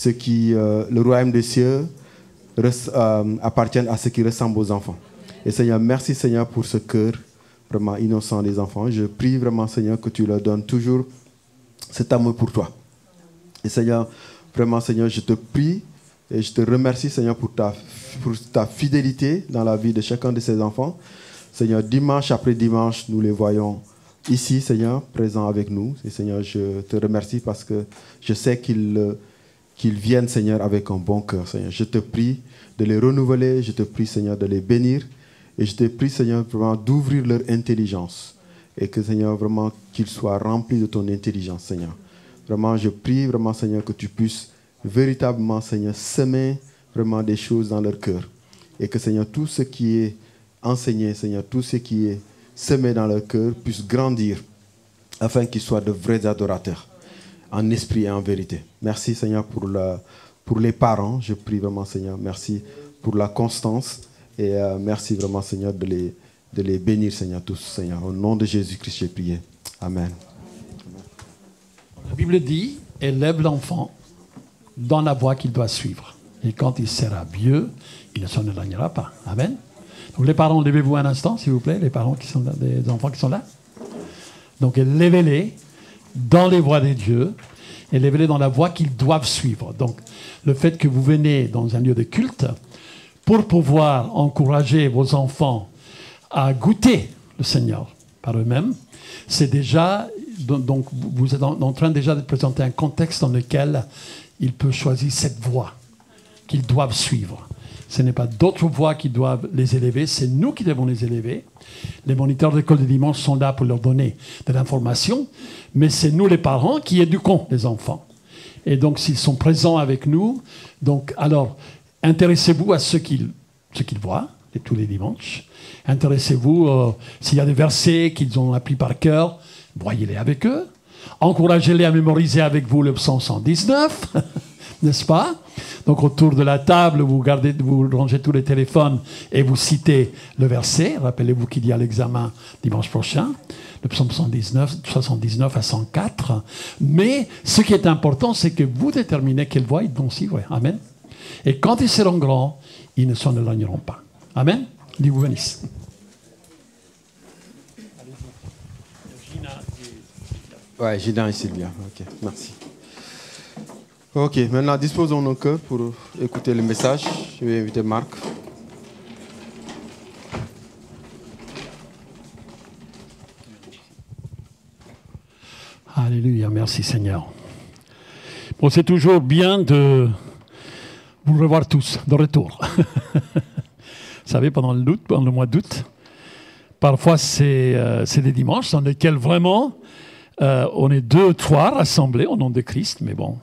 le royaume des cieux appartient à ceux qui ressemblent aux enfants. Et Seigneur, merci Seigneur pour ce cœur vraiment innocent des enfants. Je prie vraiment, Seigneur, que tu leur donnes toujours cet amour pour toi. Et Seigneur, vraiment, Seigneur, je te prie et je te remercie, Seigneur, pour ta fidélité dans la vie de chacun de ces enfants. Seigneur, dimanche après dimanche, nous les voyons ici, Seigneur, présents avec nous. Et Seigneur, je te remercie parce que je sais qu'ils viennent, Seigneur, avec un bon cœur, Seigneur. Je te prie de les renouveler, je te prie, Seigneur, de les bénir. Et je te prie, Seigneur, vraiment d'ouvrir leur intelligence. Et que, Seigneur, vraiment, qu'ils soient remplis de ton intelligence, Seigneur. Vraiment, je prie, vraiment, Seigneur, que tu puisses véritablement, Seigneur, semer vraiment des choses dans leur cœur. Et que, Seigneur, tout ce qui est enseigné, Seigneur, tout ce qui est semé dans leur cœur puisse grandir afin qu'ils soient de vrais adorateurs, en esprit et en vérité. Merci, Seigneur, pour les parents. Je prie vraiment, Seigneur, merci pour la constance. Et merci vraiment, Seigneur, de les bénir, Seigneur, tous, Seigneur. Au nom de Jésus-Christ, j'ai prié. Amen. La Bible dit, élève l'enfant dans la voie qu'il doit suivre. Et quand il sera vieux, il ne s'en éloignera pas. Amen. Donc les parents, levez-vous un instant, s'il vous plaît, les parents qui sont là, les enfants qui sont là. Donc élevez-les dans les voies de Dieu, élevez-les dans la voie qu'ils doivent suivre. Donc le fait que vous venez dans un lieu de culte, pour pouvoir encourager vos enfants à goûter le Seigneur par eux-mêmes, c'est déjà, donc vous êtes en train déjà de présenter un contexte dans lequel ils peuvent choisir cette voie qu'ils doivent suivre. Ce n'est pas d'autres voies qui doivent les élever, c'est nous qui devons les élever. Les moniteurs d'école de dimanche sont là pour leur donner de l'information, mais c'est nous les parents qui éduquons les enfants. Et donc s'ils sont présents avec nous, donc alors intéressez-vous à ce qu'ils voient tous les dimanches. Intéressez-vous s'il y a des versets qu'ils ont appris par cœur, voyez-les avec eux. Encouragez-les à mémoriser avec vous le psaume 119, n'est-ce pas? Donc autour de la table, vous rangez tous les téléphones et vous citez le verset. Rappelez-vous qu'il y a l'examen dimanche prochain, le psaume 79 à 104. Mais ce qui est important, c'est que vous déterminez quelle voie ils vont suivre. Amen. Et quand ils seront grands, ils ne s'en éloigneront pas. Amen. Dieu vous bénisse. Ouais, Gina et Sylvia. Ok, merci. Ok, maintenant disposons nos cœurs pour écouter le message. Je vais inviter Marc. Alléluia, merci Seigneur. Bon, c'est toujours bien de vous revoir tous de retour. Vous savez, pendant le mois d'août, parfois c'est des dimanches dans lesquels vraiment on est 2 ou 3 rassemblés au nom de Christ, mais bon,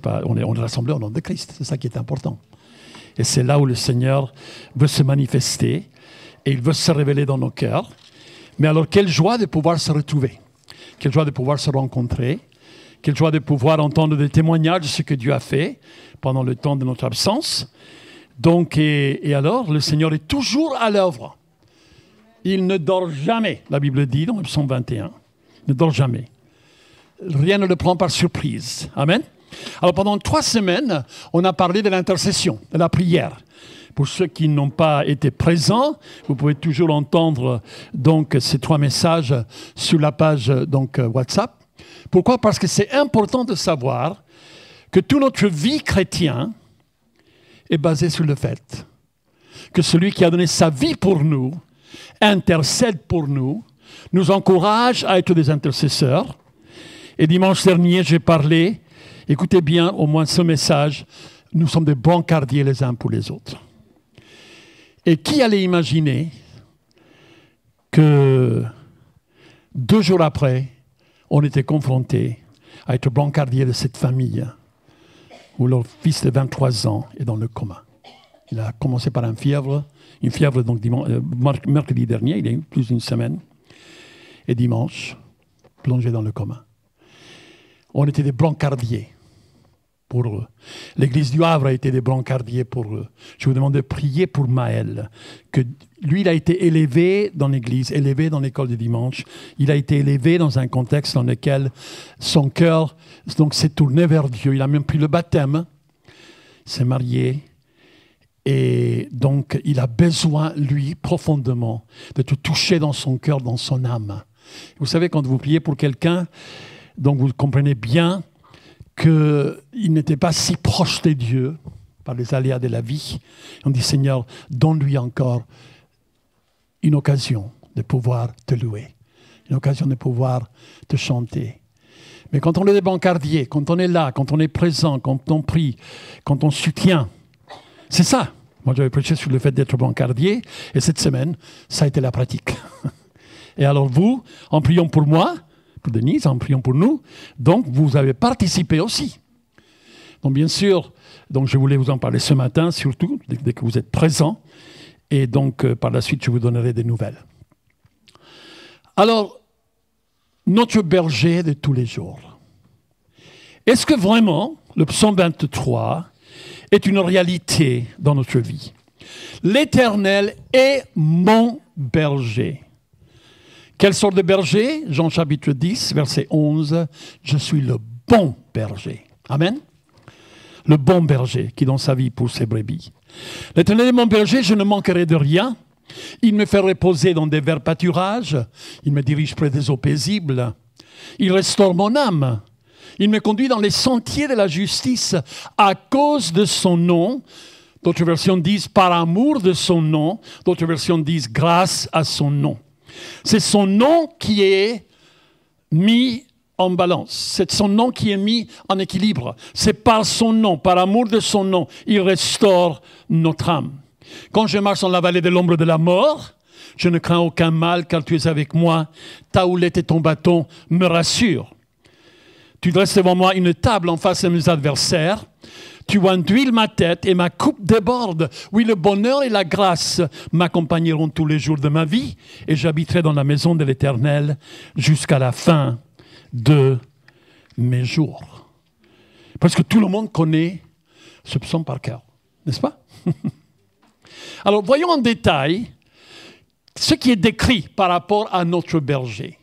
on est rassemblés au nom de Christ, c'est ça qui est important. Et c'est là où le Seigneur veut se manifester et il veut se révéler dans nos cœurs. Mais alors, quelle joie de pouvoir se retrouver, quelle joie de pouvoir se rencontrer, quelle joie de pouvoir entendre des témoignages de ce que Dieu a fait pendant le temps de notre absence. Donc, et alors, le Seigneur est toujours à l'œuvre. Il ne dort jamais, la Bible dit dans le psaume 21. Il ne dort jamais. Rien ne le prend par surprise. Amen. Alors, pendant 3 semaines, on a parlé de l'intercession, de la prière. Pour ceux qui n'ont pas été présents, vous pouvez toujours entendre donc, ces 3 messages sur la page donc, WhatsApp. Pourquoi? Parce que c'est important de savoir que toute notre vie chrétienne est basée sur le fait que celui qui a donné sa vie pour nous intercède pour nous, nous encourage à être des intercesseurs. Et dimanche dernier, j'ai parlé, écoutez bien au moins ce message, nous sommes des brancardiers les uns pour les autres. Et qui allait imaginer que 2 jours après, on était confrontés à être brancardiers de cette famille où leur fils de 23 ans est dans le coma. Il a commencé par une fièvre donc mercredi dernier, il y a eu plus d'une semaine, et dimanche, plongé dans le coma. On était des brancardiers. pour eux. L'église du Havre a été des brancardiers pour eux. Je vous demande de prier pour Maël, que lui, il a été élevé dans l'église, élevé dans l'école du dimanche. Il a été élevé dans un contexte dans lequel son cœur donc, s'est tourné vers Dieu. Il a même pris le baptême, il s'est marié. Et donc, il a besoin, lui, profondément, de te toucher dans son cœur, dans son âme. Vous savez, quand vous priez pour quelqu'un, donc vous comprenez bien qu'il n'était pas si proche de Dieu par les aléas de la vie. On dit, Seigneur, donne-lui encore une occasion de pouvoir te louer, une occasion de pouvoir te chanter. Mais quand on est des bancardiers, quand on est là, quand on est présent, quand on prie, quand on soutient, c'est ça. Moi, j'avais prêché sur le fait d'être bancardier, et cette semaine, ça a été la pratique. Et alors vous, en priant pour moi, pour Denise, en priant pour nous, donc vous avez participé aussi. Donc bien sûr, donc je voulais vous en parler ce matin, surtout, dès que vous êtes présents, et donc par la suite, je vous donnerai des nouvelles. Alors, notre berger de tous les jours. Est-ce que vraiment, le psaume 23 est une réalité dans notre vie? L'Éternel est mon berger. Quelle sorte de berger? Jean chapitre 10, verset 11. Je suis le bon berger. Amen. Le bon berger qui donne sa vie pour ses brebis. L'Éternel est mon berger, je ne manquerai de rien. Il me fait reposer dans des verts pâturages. Il me dirige près des eaux paisibles. Il restaure mon âme. Il me conduit dans les sentiers de la justice à cause de son nom. D'autres versions disent par amour de son nom. D'autres versions disent grâce à son nom. C'est son nom qui est mis en balance. C'est son nom qui est mis en équilibre. C'est par son nom, par amour de son nom, il restaure notre âme. Quand je marche dans la vallée de l'ombre de la mort, je ne crains aucun mal car tu es avec moi. Ta houlette et ton bâton me rassurent. Tu dresses devant moi une table en face de mes adversaires. Tu enduis ma tête et ma coupe déborde. Oui, le bonheur et la grâce m'accompagneront tous les jours de ma vie et j'habiterai dans la maison de l'Éternel jusqu'à la fin de mes jours. Parce que tout le monde connaît ce psaume par cœur, n'est-ce pas? Alors, voyons en détail ce qui est décrit par rapport à notre berger.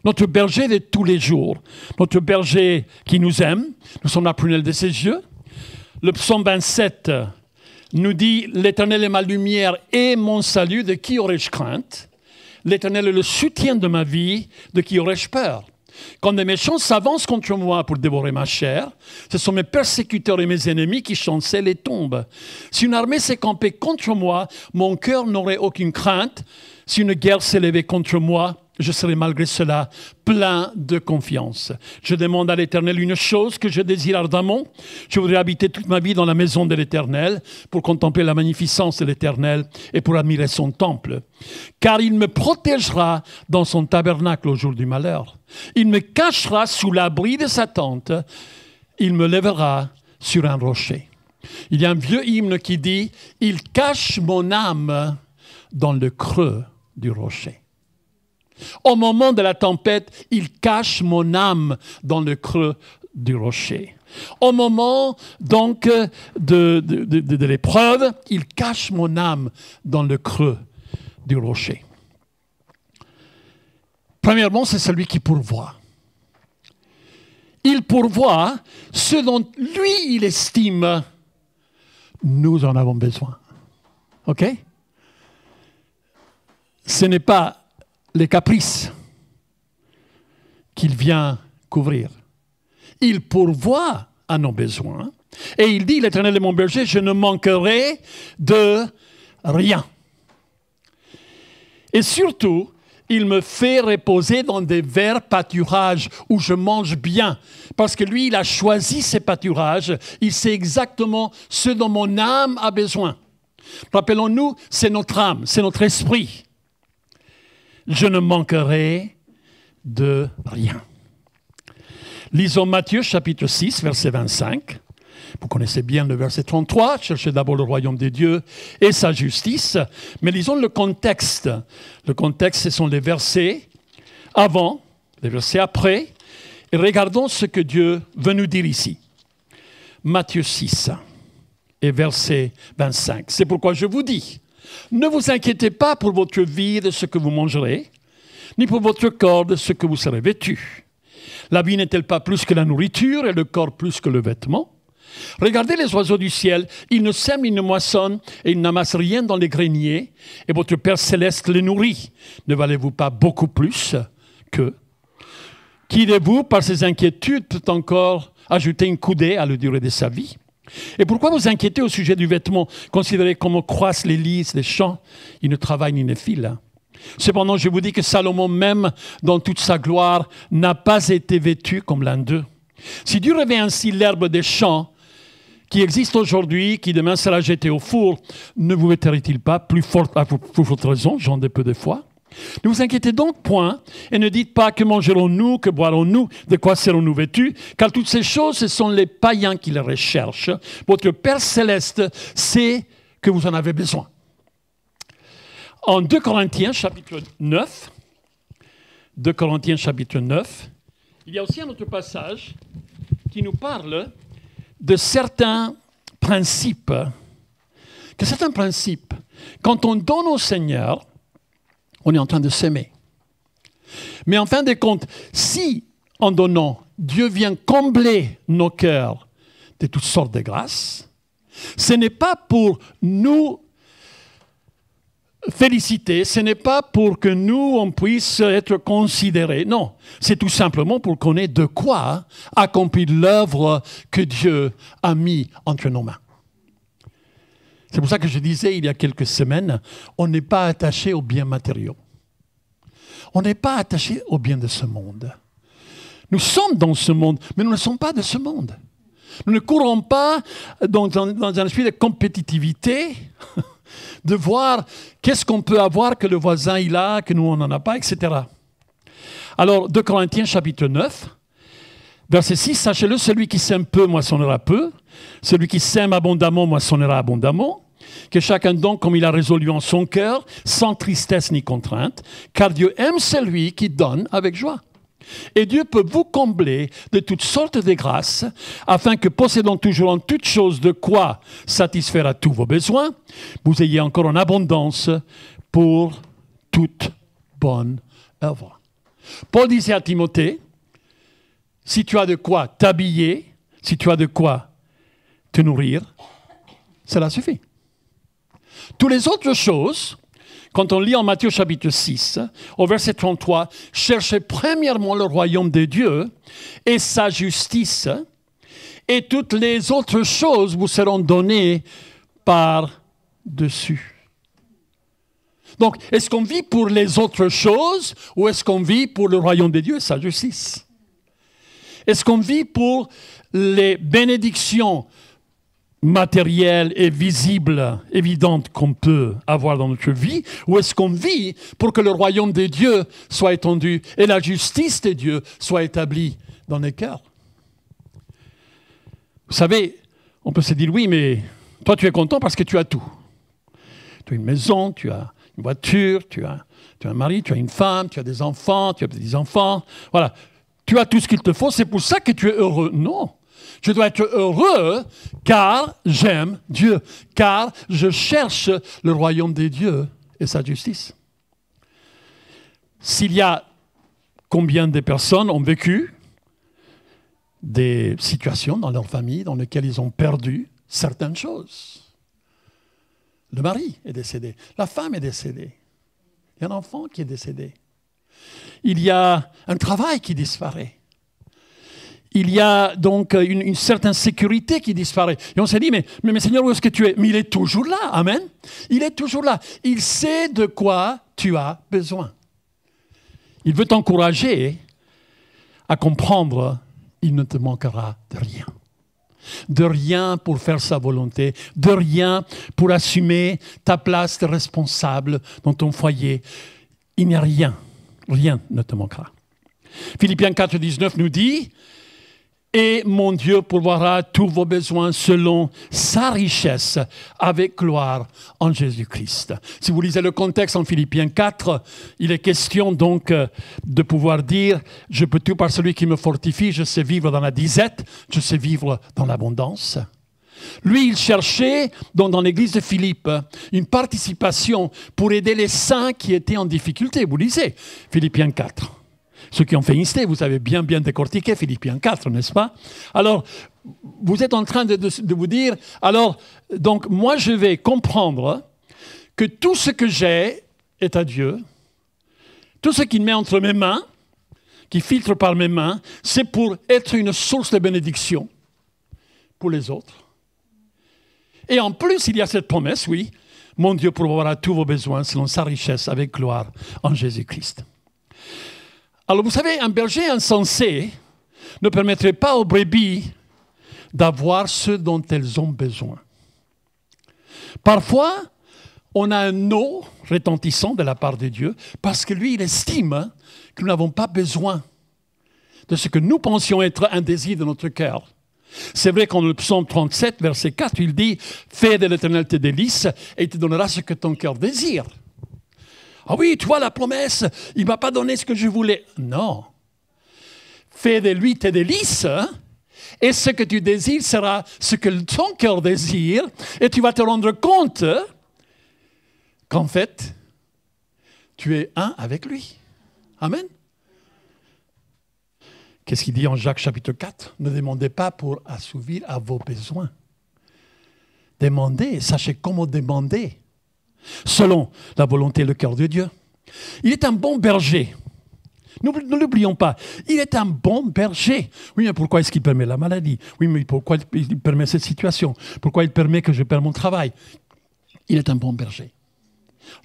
Notre berger de tous les jours, notre berger qui nous aime, nous sommes la prunelle de ses yeux. Le psaume 27 nous dit « L'Éternel est ma lumière et mon salut, de qui aurais-je crainte? L'Éternel est le soutien de ma vie, de qui aurais-je peur? Quand des méchants s'avancent contre moi pour dévorer ma chair, ce sont mes persécuteurs et mes ennemis qui chancellent et tombent. Si une armée s'est campée contre moi, mon cœur n'aurait aucune crainte. Si une guerre s'est levée contre moi, je serai malgré cela plein de confiance. Je demande à l'Éternel une chose que je désire ardemment. Je voudrais habiter toute ma vie dans la maison de l'Éternel pour contempler la magnificence de l'Éternel et pour admirer son temple. Car il me protégera dans son tabernacle au jour du malheur. Il me cachera sous l'abri de sa tente. Il me lèvera sur un rocher. Il y a un vieux hymne qui dit « Il cache mon âme dans le creux du rocher ». Au moment de la tempête, il cache mon âme dans le creux du rocher. Au moment donc de l'épreuve, il cache mon âme dans le creux du rocher. Premièrement, c'est celui qui pourvoit. Il pourvoit ce dont lui, il estime nous en avons besoin. OK? Ce n'est pas les caprices qu'il vient couvrir. Il pourvoit à nos besoins. Et il dit, l'Éternel est mon berger, je ne manquerai de rien. Et surtout, il me fait reposer dans des verts pâturages où je mange bien. Parce que lui, il a choisi ces pâturages. Il sait exactement ce dont mon âme a besoin. Rappelons-nous, c'est notre âme, c'est notre esprit. Je ne manquerai de rien. Lisons Matthieu chapitre 6, verset 25. Vous connaissez bien le verset 33. Cherchez d'abord le royaume de Dieu et sa justice. Mais lisons le contexte. Le contexte, ce sont les versets avant, les versets après. Et regardons ce que Dieu veut nous dire ici. Matthieu 6 et verset 25. C'est pourquoi je vous dis, ne vous inquiétez pas pour votre vie de ce que vous mangerez, ni pour votre corps de ce que vous serez vêtu. La vie n'est-elle pas plus que la nourriture et le corps plus que le vêtement? Regardez les oiseaux du ciel, ils ne sèment, ils ne moissonnent et ils n'amassent rien dans les greniers, et votre Père céleste les nourrit. Ne valez-vous pas beaucoup plus qu'eux? Qui de vous, par ses inquiétudes, peut encore ajouter une coudée à la durée de sa vie? Et pourquoi vous inquiétez au sujet du vêtement? Considérez comment croissent les lys des champs, ils ne travaillent ni ne filent. Cependant, je vous dis que Salomon, même dans toute sa gloire, n'a pas été vêtu comme l'un d'eux. Si Dieu revêt ainsi l'herbe des champs, qui existe aujourd'hui, qui demain sera jeté au four, ne vous vêterait-il pas plus fort à votre raison, Jean de peu de foi? Ne vous inquiétez donc point, et ne dites pas que mangerons-nous, que boirons-nous, de quoi serons-nous vêtus, car toutes ces choses, ce sont les païens qui les recherchent. Votre Père céleste sait que vous en avez besoin. En 2 Corinthiens, chapitre 9, 2 Corinthiens, chapitre 9, il y a aussi un autre passage qui nous parle de certains principes. Que certains principes, quand on donne au Seigneur, on est en train de s'aimer. Mais en fin de compte, si en donnant, Dieu vient combler nos cœurs de toutes sortes de grâces, ce n'est pas pour nous féliciter, ce n'est pas pour que nous, on puisse être considérés. Non, c'est tout simplement pour qu'on ait de quoi accomplir l'œuvre que Dieu a mis entre nos mains. C'est pour ça que je disais il y a quelques semaines, on n'est pas attaché aux biens matériaux. On n'est pas attaché aux biens de ce monde. Nous sommes dans ce monde, mais nous ne sommes pas de ce monde. Nous ne courons pas dans un esprit de compétitivité, de voir qu'est-ce qu'on peut avoir que le voisin il a, que nous on n'en a pas, etc. Alors, 2 Corinthiens chapitre 9, verset 6, sachez-le, celui qui sème peu moissonnera peu, celui qui sème abondamment moissonnera abondamment, que chacun donc comme il a résolu en son cœur, sans tristesse ni contrainte, car Dieu aime celui qui donne avec joie. Et Dieu peut vous combler de toutes sortes de grâces, afin que, possédant toujours en toutes choses de quoi satisfaire à tous vos besoins, vous ayez encore en abondance pour toute bonne œuvre. Paul disait à Timothée, si tu as de quoi t'habiller, si tu as de quoi te nourrir, cela suffit. Toutes les autres choses, quand on lit en Matthieu chapitre 6, au verset 33, « Cherchez premièrement le royaume de Dieu et sa justice, et toutes les autres choses vous seront données par-dessus. » Donc, est-ce qu'on vit pour les autres choses ou est-ce qu'on vit pour le royaume de Dieu et sa justice? Est-ce qu'on vit pour les bénédictions matérielles et visibles, évidentes qu'on peut avoir dans notre vie, ou est-ce qu'on vit pour que le royaume de Dieu soit étendu et la justice de Dieu soit établie dans les cœurs? Vous savez, on peut se dire, oui, mais toi tu es content parce que tu as tout. Tu as une maison, tu as une voiture, tu as un mari, tu as une femme, tu as des enfants, tu as des enfants. Voilà, tu as tout ce qu'il te faut, c'est pour ça que tu es heureux. Non. Je dois être heureux car j'aime Dieu, car je cherche le royaume des dieux et sa justice. S'il y a combien de personnes ont vécu des situations dans leur famille dans lesquelles ils ont perdu certaines choses. Le mari est décédé, la femme est décédée, il y a un enfant qui est décédé, il y a un travail qui disparaît. Il y a donc une certaine sécurité qui disparaît. Et on s'est dit, mais Seigneur, où est-ce que tu es? Mais il est toujours là, amen. Il est toujours là. Il sait de quoi tu as besoin. Il veut t'encourager à comprendre, il ne te manquera de rien. De rien pour faire sa volonté, de rien pour assumer ta place de responsable dans ton foyer. Il n'y a rien, rien ne te manquera. Philippiens 4, 19 nous dit, Et mon Dieu pourvoira tous vos besoins selon sa richesse avec gloire en Jésus-Christ. Si vous lisez le contexte en Philippiens 4, il est question donc de pouvoir dire « Je peux tout par celui qui me fortifie, je sais vivre dans la disette, je sais vivre dans l'abondance ». Lui, il cherchait dans l'église de Philippe une participation pour aider les saints qui étaient en difficulté. Vous lisez Philippiens 4. Ceux qui ont fait INSTE, vous avez bien décortiqué Philippiens 4, n'est-ce pas? Alors, vous êtes en train de vous dire, alors, donc, moi, je vais comprendre que tout ce que j'ai est à Dieu. Tout ce qu'il met entre mes mains, qui filtre par mes mains, c'est pour être une source de bénédiction pour les autres. Et en plus, il y a cette promesse, oui, mon Dieu pourvoira tous vos besoins selon sa richesse avec gloire en Jésus-Christ. Alors, vous savez, un berger insensé ne permettrait pas aux brebis d'avoir ce dont elles ont besoin. Parfois, on a un non retentissant de la part de Dieu parce que lui, il estime que nous n'avons pas besoin de ce que nous pensions être un désir de notre cœur. C'est vrai qu'en le psaume 37, verset 4, il dit « Fais de l'Éternel tes délices et il te donnera ce que ton cœur désire. » Ah oui, tu vois la promesse, il ne m'a pas donné ce que je voulais. Non. Fais de lui tes délices, et ce que tu désires sera ce que ton cœur désire, et tu vas te rendre compte qu'en fait, tu es un avec lui. Amen. Qu'est-ce qu'il dit en Jacques chapitre 4? Ne demandez pas pour assouvir à vos besoins. Demandez, sachez comment demander. Selon la volonté et le cœur de Dieu. Il est un bon berger. Ne l'oublions pas. Il est un bon berger. Oui, mais pourquoi est-ce qu'il permet la maladie? Oui, mais pourquoi il permet cette situation? Pourquoi il permet que je perde mon travail? Il est un bon berger.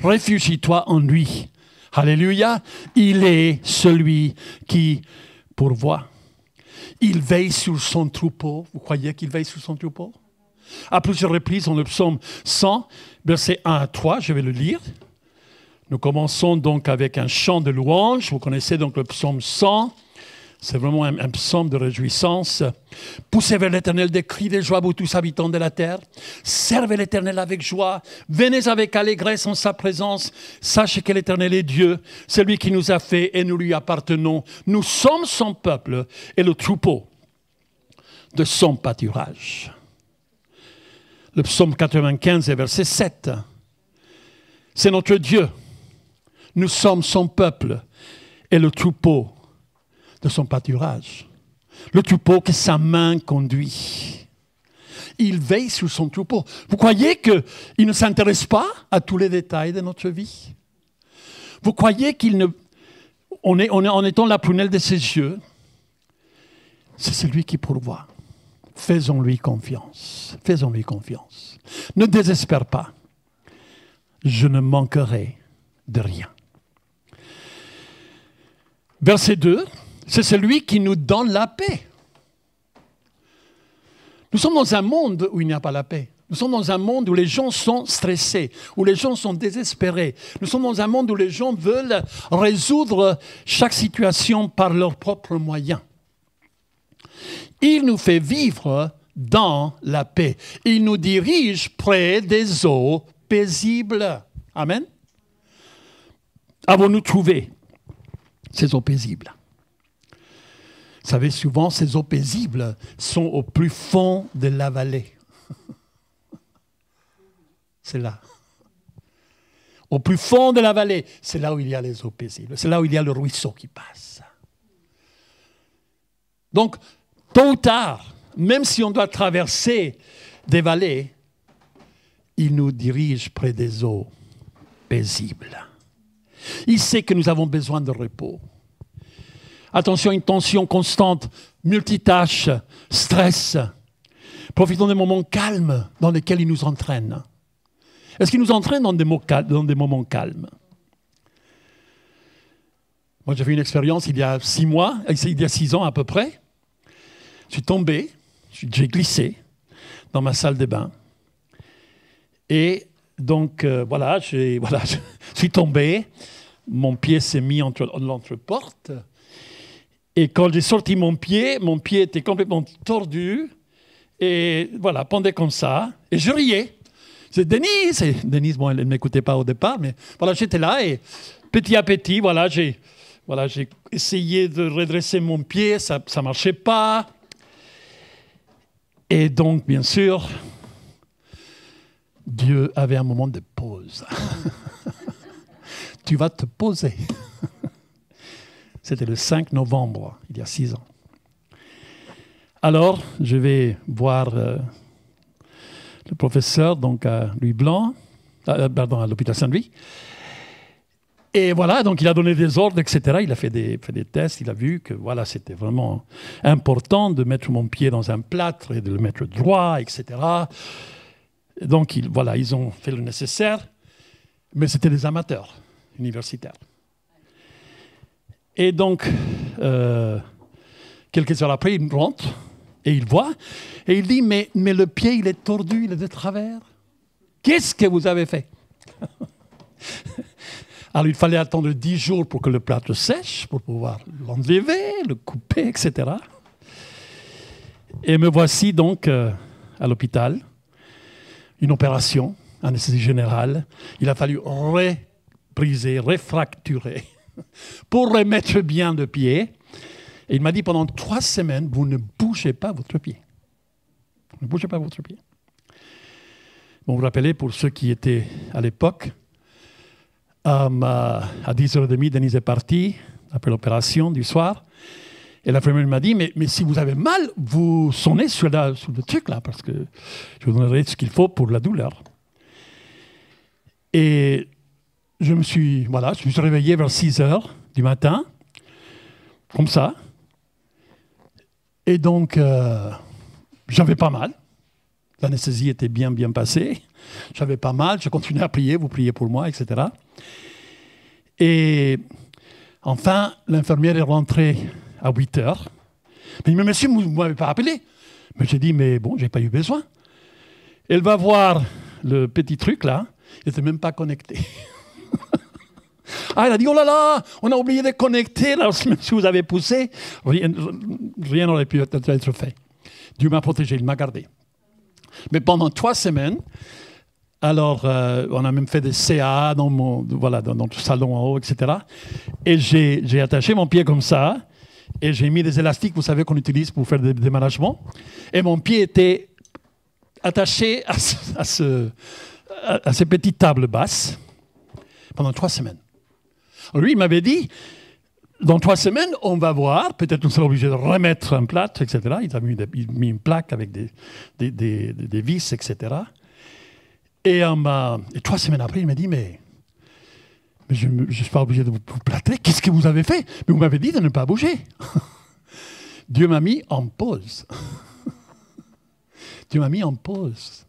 Réfugie-toi en lui. Alléluia. Il est celui qui pourvoit. Il veille sur son troupeau. Vous croyez qu'il veille sur son troupeau? À plusieurs reprises, dans le psaume 100, versets 1 à 3, je vais le lire. Nous commençons donc avec un chant de louange. Vous connaissez donc le psaume 100. C'est vraiment un psaume de réjouissance. Poussez vers l'Éternel des cris de joie, vous tous habitants de la terre. Servez l'Éternel avec joie. Venez avec allégresse en sa présence. Sachez que l'Éternel est Dieu. C'est lui qui nous a fait et nous lui appartenons. Nous sommes son peuple et le troupeau de son pâturage. Le psaume 95, verset 7. C'est notre Dieu. Nous sommes son peuple et le troupeau de son pâturage. Le troupeau que sa main conduit. Il veille sur son troupeau. Vous croyez qu'il ne s'intéresse pas à tous les détails de notre vie? Vous croyez qu'il ne... En étant la prunelle de ses yeux, c'est celui qui pourvoit. Faisons-lui confiance. Faisons-lui confiance. Ne désespère pas. Je ne manquerai de rien. Verset 2, c'est celui qui nous donne la paix. Nous sommes dans un monde où il n'y a pas la paix. Nous sommes dans un monde où les gens sont stressés, où les gens sont désespérés. Nous sommes dans un monde où les gens veulent résoudre chaque situation par leurs propres moyens. Il nous fait vivre dans la paix. Il nous dirige près des eaux paisibles. Amen. Avons-nous trouvé ces eaux paisibles? Vous savez, souvent, ces eaux paisibles sont au plus fond de la vallée. C'est là. Au plus fond de la vallée, c'est là où il y a les eaux paisibles. C'est là où il y a le ruisseau qui passe. Donc, tôt ou tard, même si on doit traverser des vallées, il nous dirige près des eaux paisibles. Il sait que nous avons besoin de repos. Attention, une tension constante, multitâche, stress. Profitons des moments calmes dans lesquels il nous entraîne. Est-ce qu'il nous entraîne dans des moments calmes? Moi, j'ai fait une expérience il y a 6 mois, il y a 6 ans à peu près. Je suis tombé, j'ai glissé dans ma salle de bain. Et donc, je suis tombé. Mon pied s'est mis entre l'entreporte. Et quand j'ai sorti mon pied était complètement tordu. Et voilà, pendait comme ça. Et je riais. C'est Denise. Et Denise, bon, elle ne m'écoutait pas au départ, mais voilà, j'étais là. Et petit à petit, voilà, j'ai essayé de redresser mon pied. Ça ne marchait pas. Et donc, bien sûr, Dieu avait un moment de pause. Tu vas te poser. C'était le 5 novembre, il y a 6 ans. Alors, je vais voir le professeur donc à Louis-Blanc, à l'hôpital Saint-Louis. Et voilà, donc il a donné des ordres, etc. Il a fait des tests, il a vu que voilà, c'était vraiment important de mettre mon pied dans un plâtre et de le mettre droit, etc. Donc, ils ont fait le nécessaire, mais c'était des amateurs universitaires. Et donc, quelques heures après, il rentre et il voit, et il dit, mais le pied, il est tordu, il est de travers. Qu'est-ce que vous avez fait? Alors, il fallait attendre 10 jours pour que le plâtre sèche, pour pouvoir l'enlever, le couper, etc. Et me voici donc à l'hôpital, une opération, anesthésie générale. Il a fallu rebriser, refracturer pour remettre bien le pied. Et il m'a dit, pendant 3 semaines, vous ne bougez pas votre pied. Ne bougez pas votre pied. Bon, vous vous rappelez, pour ceux qui étaient à l'époque, à 10h30, Denise est partie, après l'opération du soir. Et l'infirmière m'a dit, mais si vous avez mal, vous sonnez sur le truc là, parce que je vous donnerai ce qu'il faut pour la douleur. Et je me suis réveillé vers 6h du matin, comme ça. Et donc, j'avais pas mal. L'anesthésie était bien passée. J'avais pas mal. Je continuais à prier, vous priez pour moi, etc. Et enfin, l'infirmière est rentrée à 8h. Elle dit, mais monsieur, vous ne m'avez pas appelé. Mais j'ai dit, mais bon, je n'ai pas eu besoin. Elle va voir le petit truc là. Il n'était même pas connecté. Elle a dit, oh là là, on a oublié de connecter. Alors, si vous avez poussé, rien n'aurait pu être fait. Dieu m'a protégé, il m'a gardé. Mais pendant 3 semaines, alors on a même fait des CA dans le salon en haut, etc. Et j'ai attaché mon pied comme ça, et j'ai mis des élastiques, vous savez, qu'on utilise pour faire des déménagements. Et mon pied était attaché à ces petites tables basses pendant 3 semaines. Alors lui, il m'avait dit, dans 3 semaines, on va voir, peut-être on sera obligé de remettre un plâtre, etc. Il a mis une plaque avec des vis, etc. Et 3 semaines après, il m'a dit, mais je ne suis pas obligé de vous plâtrer. Qu'est-ce que vous avez fait? Mais vous m'avez dit de ne pas bouger. Dieu m'a mis en pause. Dieu m'a mis en pause.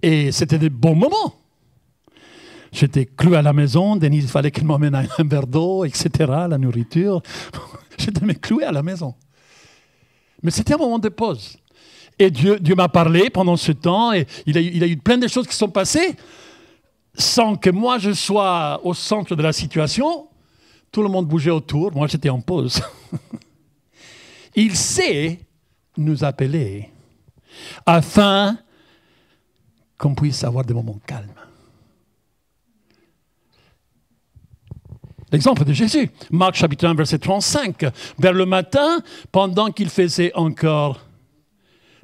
Et c'était des bons moments. J'étais cloué à la maison. Denise, il fallait qu'elle m'emmène un verre d'eau, etc., la nourriture. J'étais cloué à la maison. Mais c'était un moment de pause. Et Dieu m'a parlé pendant ce temps. Et il a eu plein de choses qui sont passées sans que moi je sois au centre de la situation. Tout le monde bougeait autour. Moi, j'étais en pause. Il sait nous appeler afin qu'on puisse avoir des moments calmes. L'exemple de Jésus, Marc chapitre 1, verset 35. Vers le matin, pendant qu'il faisait encore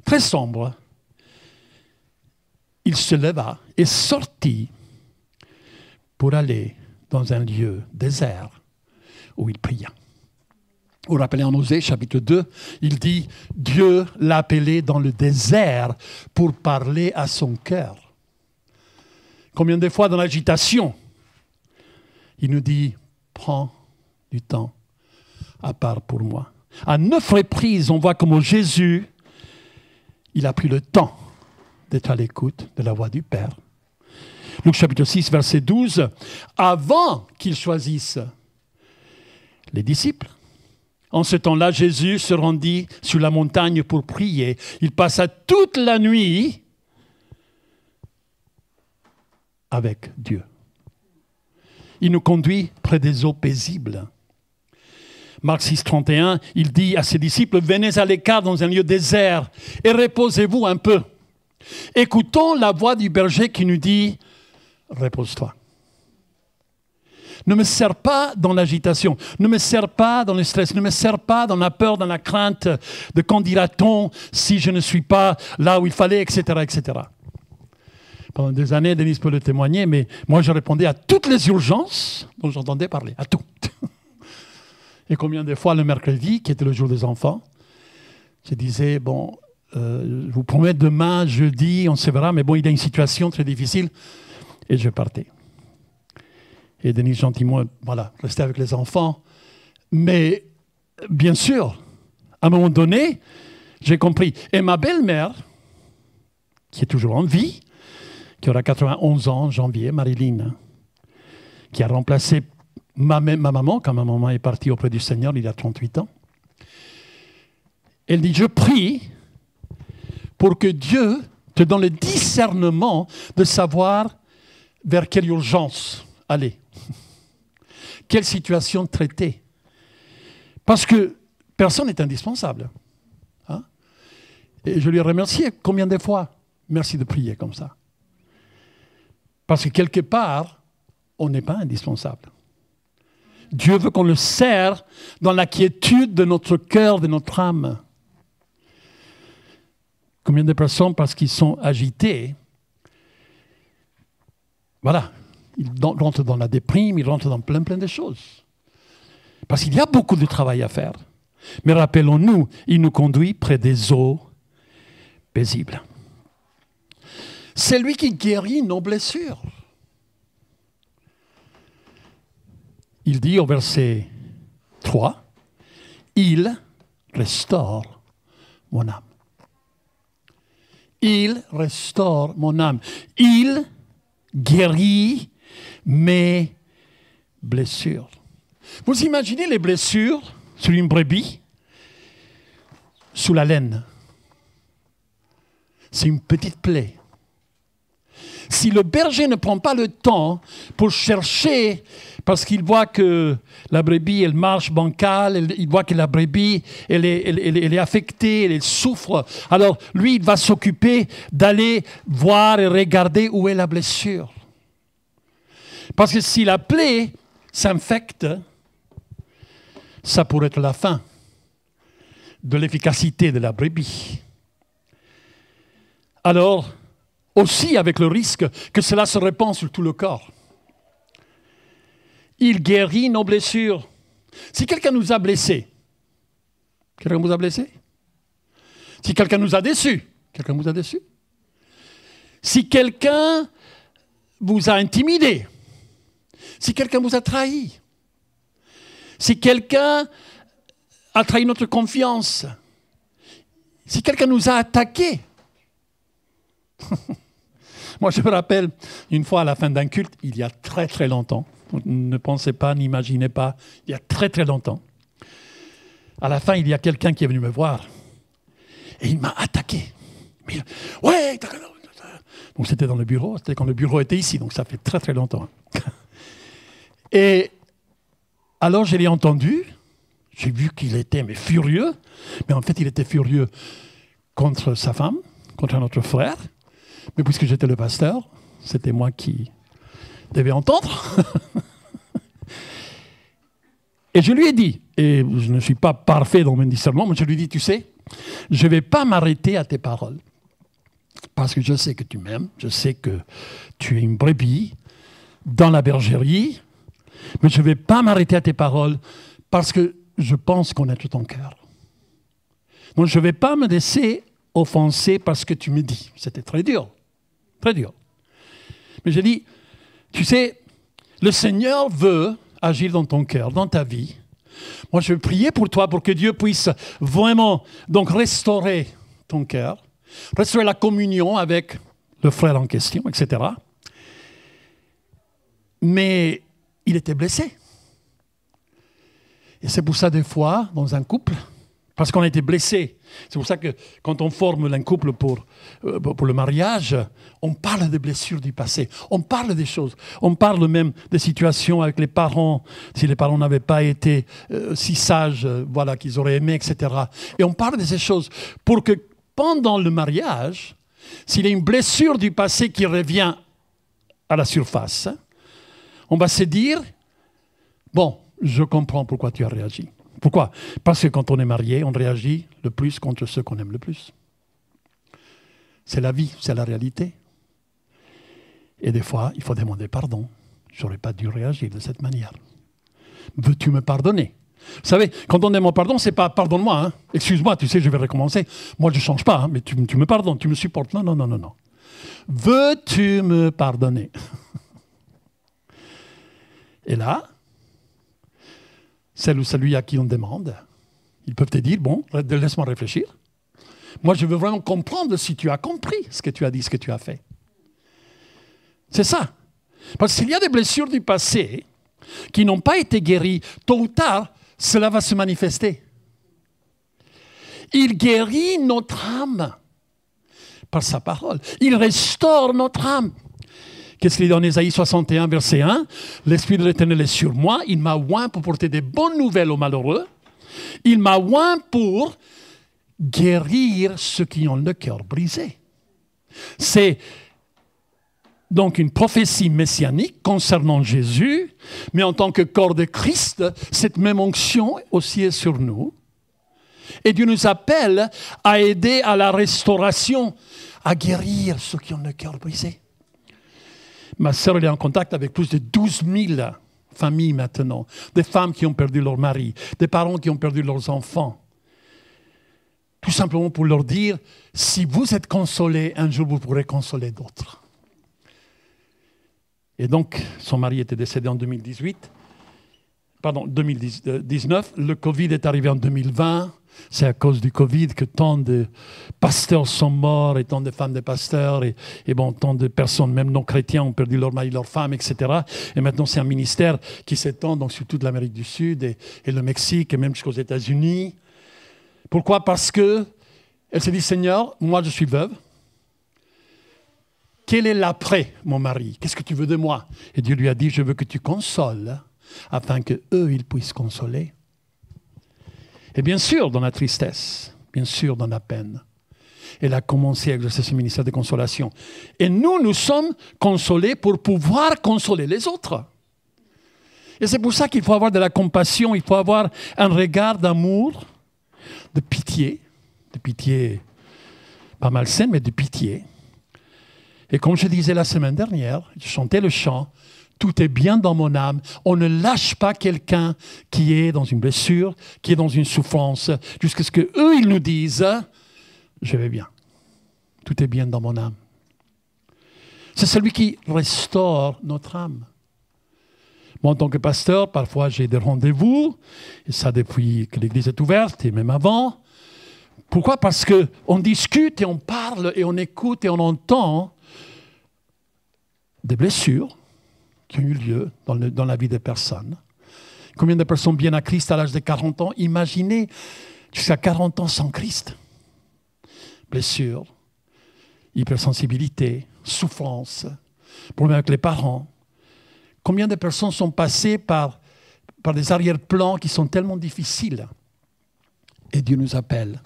très sombre, il se leva et sortit pour aller dans un lieu désert où il pria. Vous vous rappelez en Osée, chapitre 2, il dit « Dieu l'a appelé dans le désert pour parler à son cœur. » Combien de fois dans l'agitation, il nous dit « Prends du temps à part pour moi. » À 9 reprises, on voit comment Jésus, il a pris le temps d'être à l'écoute de la voix du Père. Luc chapitre 6, verset 12, avant qu'il choisisse les disciples. En ce temps-là, Jésus se rendit sur la montagne pour prier. Il passa toute la nuit avec Dieu. Il nous conduit près des eaux paisibles. Marc 6, 31, il dit à ses disciples, « Venez à l'écart dans un lieu désert et reposez-vous un peu. Écoutons la voix du berger qui nous dit, « Repose-toi. » Ne me sers pas dans l'agitation, ne me sers pas dans le stress, ne me sers pas dans la peur, dans la crainte de quand dira-t-on si je ne suis pas là où il fallait, etc., etc. Pendant des années, Denise peut le témoigner, mais moi je répondais à toutes les urgences dont j'entendais parler, à tout. Et combien de fois le mercredi, qui était le jour des enfants, je disais, bon, je vous promets demain, jeudi, on se verra, mais bon, il y a une situation très difficile, et je partais. Et Denise gentiment, voilà, restait avec les enfants. Mais bien sûr, à un moment donné, j'ai compris. Et ma belle-mère, qui est toujours en vie, qui aura 91 ans en janvier, Marilyn, qui a remplacé ma maman, quand ma maman est partie auprès du Seigneur il y a 38 ans. Elle dit, je prie pour que Dieu te donne le discernement de savoir vers quelle urgence aller. Quelle situation traiter. Parce que personne n'est indispensable. Hein? Et je lui ai remercié combien de fois. Merci de prier comme ça. Parce que quelque part, on n'est pas indispensable. Dieu veut qu'on le serve dans la quiétude de notre cœur, de notre âme. Combien de personnes, parce qu'ils sont agités, voilà, ils rentrent dans la déprime, ils rentrent dans plein de choses. Parce qu'il y a beaucoup de travail à faire. Mais rappelons-nous, il nous conduit près des eaux paisibles. C'est lui qui guérit nos blessures. Il dit au verset 3, « Il restaure mon âme. » Il restaure mon âme. Il guérit mes blessures. Vous imaginez les blessures sur une brebis, sous la laine. C'est une petite plaie. Si le berger ne prend pas le temps pour chercher, parce qu'il voit que la brebis, elle marche bancale, il voit que la brebis, elle est affectée, elle souffre, alors lui, il va s'occuper d'aller voir et regarder où est la blessure. Parce que si la plaie s'infecte, ça pourrait être la fin de l'efficacité de la brebis. Alors, aussi avec le risque que cela se répand sur tout le corps. Il guérit nos blessures. Si quelqu'un nous a blessés, quelqu'un vous a blessé? Si quelqu'un nous a déçus, quelqu'un vous a déçu? Si quelqu'un vous a intimidé, si quelqu'un vous a trahi, si quelqu'un a trahi notre confiance, si quelqu'un nous a attaqués. Moi, je me rappelle une fois à la fin d'un culte, il y a très très longtemps, ne pensez pas, n'imaginez pas, il y a très très longtemps. À la fin, il y a quelqu'un qui est venu me voir et il m'a attaqué. Mais, ouais, donc c'était dans le bureau, c'était quand le bureau était ici, donc ça fait très très longtemps. Et alors je l'ai entendu, j'ai vu qu'il était furieux, mais en fait il était furieux contre sa femme, contre notre frère, mais puisque j'étais le pasteur, c'était moi qui devais entendre. Et je lui ai dit, et je ne suis pas parfait dans mon discernement, mais je lui ai dit, tu sais, je ne vais pas m'arrêter à tes paroles, parce que je sais que tu m'aimes, je sais que tu es une brebis dans la bergerie, mais je ne vais pas m'arrêter à tes paroles parce que je pense connaître ton cœur. Donc je ne vais pas me laisser offenser parce que tu me dis. C'était très dur, très dur. Mais j'ai dit, tu sais, le Seigneur veut agir dans ton cœur, dans ta vie. Moi, je vais prier pour toi pour que Dieu puisse vraiment donc restaurer ton cœur, restaurer la communion avec le frère en question, etc. Mais il était blessé. Et c'est pour ça, des fois, dans un couple, Parce qu'on a été blessé. C'est pour ça que quand on forme un couple pour le mariage, on parle des blessures du passé. On parle des choses. On parle même des situations avec les parents, si les parents n'avaient pas été si sages, voilà, qu'ils auraient aimé, etc. Et on parle de ces choses pour que pendant le mariage, s'il y a une blessure du passé qui revient à la surface, on va se dire, bon, je comprends pourquoi tu as réagi. Pourquoi? Parce que quand on est marié, on réagit le plus contre ceux qu'on aime le plus. C'est la vie, c'est la réalité. Et des fois, il faut demander pardon. Je n'aurais pas dû réagir de cette manière. Veux-tu me pardonner? Vous savez, quand on demande pardon, c'est pas pardonne-moi, hein. Excuse-moi, tu sais, je vais recommencer. Moi, je ne change pas, hein, mais tu me pardonnes, tu me supportes. Non, non, non, non, non. Veux-tu me pardonner? Et là, celle ou celui à qui on demande, ils peuvent te dire, bon, laisse-moi réfléchir. Moi, je veux vraiment comprendre si tu as compris ce que tu as dit, ce que tu as fait. C'est ça. Parce que s'il y a des blessures du passé qui n'ont pas été guéries, tôt ou tard, cela va se manifester. Il guérit notre âme par sa parole. Il restaure notre âme. Qu'est-ce qu'il dit dans Ésaïe 61, verset 1? L'Esprit de l'Éternel est sur moi. Il m'a oint pour porter des bonnes nouvelles aux malheureux. Il m'a oint pour guérir ceux qui ont le cœur brisé. C'est donc une prophétie messianique concernant Jésus, mais en tant que corps de Christ, cette même onction aussi est sur nous. Et Dieu nous appelle à aider à la restauration, à guérir ceux qui ont le cœur brisé. Ma sœur, elle est en contact avec plus de 12 000 familles maintenant. Des femmes qui ont perdu leur mari, des parents qui ont perdu leurs enfants. Tout simplement pour leur dire, si vous êtes consolés, un jour vous pourrez consoler d'autres. Et donc, son mari était décédé en 2019. Le Covid est arrivé en 2020. C'est à cause du Covid que tant de pasteurs sont morts et tant de femmes de pasteurs et bon, tant de personnes, même non-chrétiens, ont perdu leur mari, leur femme, etc. Et maintenant, c'est un ministère qui s'étend donc sur toute l'Amérique du Sud et le Mexique et même jusqu'aux États-Unis. Pourquoi? Parce qu'elle s'est dit, Seigneur, moi je suis veuve. Quel est l'après, mon mari? Qu'est-ce que tu veux de moi? Et Dieu lui a dit, je veux que tu consoles afin qu'eux, ils puissent consoler. Et bien sûr, dans la tristesse, bien sûr, dans la peine, elle a commencé à exercer ce ministère de consolation. Et nous sommes consolés pour pouvoir consoler les autres. Et c'est pour ça qu'il faut avoir de la compassion, il faut avoir un regard d'amour, de pitié pas malsaine, mais de pitié. Et comme je disais la semaine dernière, je chantais le chant, tout est bien dans mon âme. On ne lâche pas quelqu'un qui est dans une blessure, qui est dans une souffrance, jusqu'à ce qu'eux, ils nous disent, je vais bien. Tout est bien dans mon âme. C'est celui qui restaure notre âme. Moi, en tant que pasteur, parfois j'ai des rendez-vous, et ça depuis que l'église est ouverte, et même avant. Pourquoi? Parce qu'on discute et on parle et on écoute et on entend des blessures qui ont eu lieu dans la vie des personnes. Combien de personnes viennent à Christ à l'âge de 40 ans? Imaginez jusqu'à 40 ans sans Christ. Blessures, hypersensibilité, souffrance, problèmes avec les parents. Combien de personnes sont passées par des arrière-plans qui sont tellement difficiles? Et Dieu nous appelle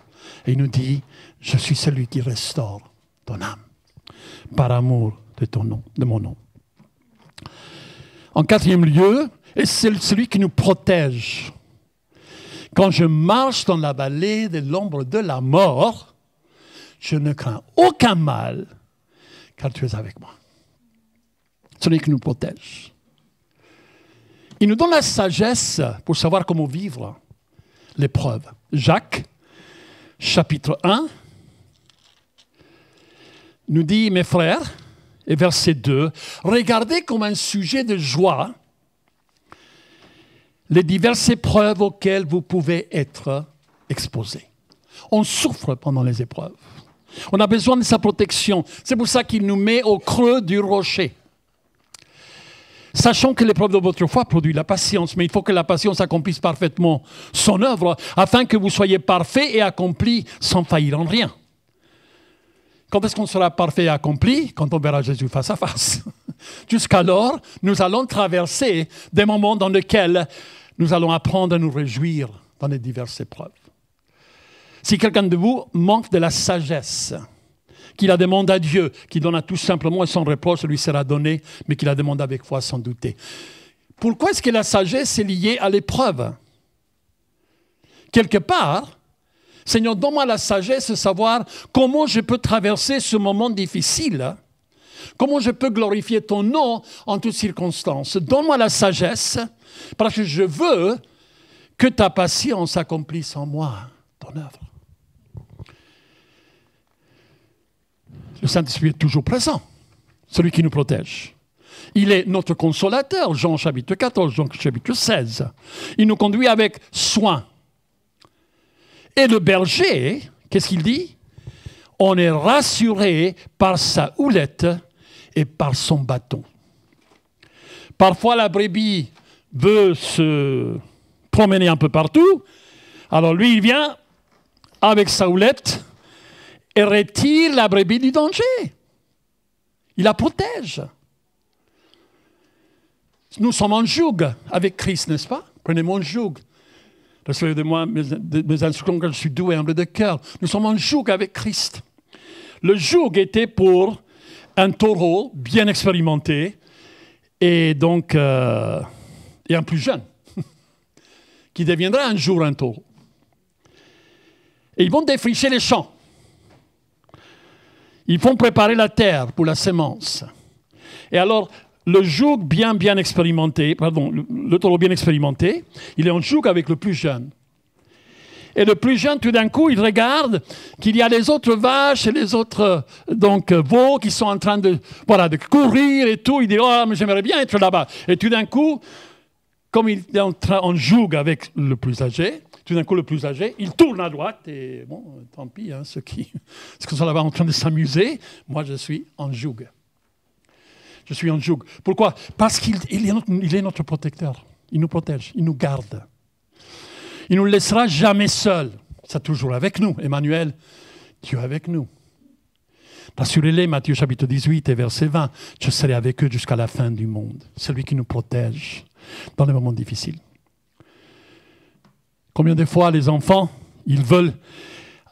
et il nous dit, je suis celui qui restaure ton âme par amour de ton nom, de mon nom. En quatrième lieu, c'est celui qui nous protège. Quand je marche dans la vallée de l'ombre de la mort, je ne crains aucun mal, car tu es avec moi. Celui qui nous protège. Il nous donne la sagesse pour savoir comment vivre l'épreuve. Jacques, chapitre 1, nous dit, mes frères, et verset 2, regardez comme un sujet de joie les diverses épreuves auxquelles vous pouvez être exposés. On souffre pendant les épreuves. On a besoin de sa protection. C'est pour ça qu'il nous met au creux du rocher. Sachant que l'épreuve de votre foi produit la patience, mais il faut que la patience accomplisse parfaitement son œuvre, afin que vous soyez parfaits et accomplis sans faillir en rien. Quand est-ce qu'on sera parfait et accompli? Quand on verra Jésus face à face. Jusqu'alors, nous allons traverser des moments dans lesquels nous allons apprendre à nous réjouir dans les diverses épreuves. Si quelqu'un de vous manque de la sagesse, qu'il la demande à Dieu, qui donne à tout simplement et sans reproche lui sera donné, mais qu'il la demande avec foi sans douter. Pourquoi est-ce que la sagesse est liée à l'épreuve? Quelque part, Seigneur, donne-moi la sagesse de savoir comment je peux traverser ce moment difficile, comment je peux glorifier ton nom en toutes circonstances. Donne-moi la sagesse, parce que je veux que ta patience accomplisse en moi ton œuvre. Le Saint-Esprit est toujours présent, celui qui nous protège. Il est notre consolateur, Jean chapitre 14, Jean chapitre 16. Il nous conduit avec soin. Et le berger, qu'est-ce qu'il dit? On est rassuré par sa houlette et par son bâton. Parfois, la brebis veut se promener un peu partout. Alors lui, il vient avec sa houlette et retire la brebis du danger. Il la protège. Nous sommes en joug avec Christ, n'est-ce pas? Prenez mon joug. Recevez de moi mes instructions quand je suis doux et humble de cœur. Nous sommes en joug avec Christ. Le joug était pour un taureau bien expérimenté et donc et un plus jeune qui deviendra un jour un taureau. Et ils vont défricher les champs. Ils vont préparer la terre pour la semence. Et alors, le joug bien expérimenté, le taureau bien expérimenté, il est en joug avec le plus jeune. Et le plus jeune, tout d'un coup, il regarde qu'il y a les autres vaches et les autres veaux qui sont en train de courir et tout. Il dit, oh, mais j'aimerais bien être là-bas. Et tout d'un coup, comme il est en joug avec le plus âgé, tout d'un coup, le plus âgé, il tourne à droite et bon, tant pis, hein, ceux qui sont là-bas en train de s'amuser, moi je suis en joug. Je suis en joug. Pourquoi? Parce qu'il est notre protecteur. Il nous protège, il nous garde. Il ne nous laissera jamais seuls. C'est toujours avec nous. Emmanuel, Dieu est avec nous. Rassurez-les, Matthieu chapitre 18 et verset 20, je serai avec eux jusqu'à la fin du monde. C'est lui qui nous protège dans les moments difficiles. Combien de fois les enfants, ils veulent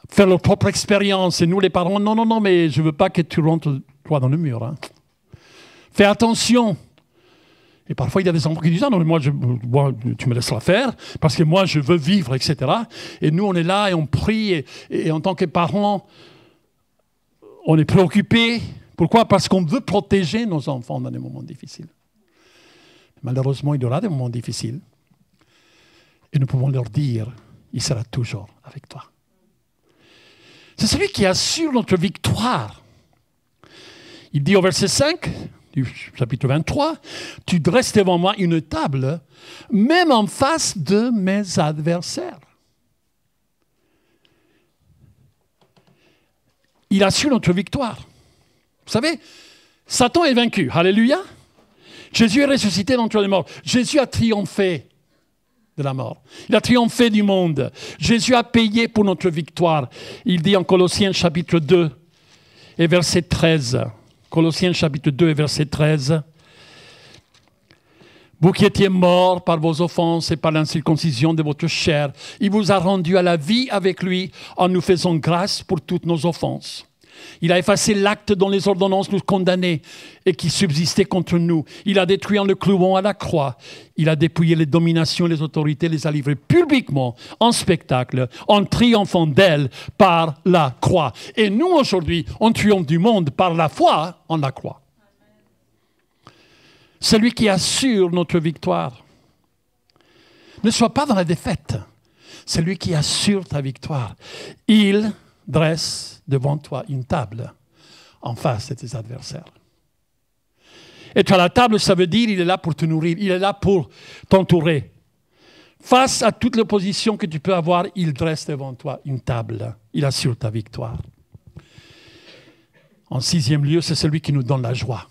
faire leur propre expérience et nous les parents, non, mais je ne veux pas que tu rentres droit dans le mur. Hein. Fais attention. Et parfois, il y a des enfants qui disent, ah non, mais moi, tu me laisseras faire, parce que moi, je veux vivre, etc. Et nous, on est là et on prie, et en tant que parents, on est préoccupés. Pourquoi? Parce qu'on veut protéger nos enfants dans des moments difficiles. Malheureusement, il y aura des moments difficiles. Et nous pouvons leur dire, il sera toujours avec toi. C'est celui qui assure notre victoire. Il dit au verset 5 du chapitre 23, « Tu dresses devant moi une table, même en face de mes adversaires. » Il assure notre victoire. Vous savez, Satan est vaincu. Alléluia. Jésus est ressuscité d'entre les morts. Jésus a triomphé de la mort. Il a triomphé du monde. Jésus a payé pour notre victoire. Il dit en Colossiens chapitre 2 et verset 13. Colossiens chapitre 2 et verset 13. Vous qui étiez morts par vos offenses et par l'incirconcision de votre chair, il vous a rendus à la vie avec lui en nous faisant grâce pour toutes nos offenses. Il a effacé l'acte dont les ordonnances nous condamnaient et qui subsistait contre nous. Il a détruit en le clouant à la croix. Il a dépouillé les dominations et les autorités, les a livrées publiquement en spectacle, en triomphant d'elles par la croix. Et nous, aujourd'hui, on triomphe du monde par la foi en la croix. Celui qui assure notre victoire. Ne sois pas dans la défaite. C'est lui qui assure ta victoire. Il dresse devant toi une table en face de tes adversaires. Être à la table, ça veut dire il est là pour te nourrir, il est là pour t'entourer. Face à toute l'opposition que tu peux avoir, il dresse devant toi une table. Il assure ta victoire. En 6e lieu, c'est celui qui nous donne la joie.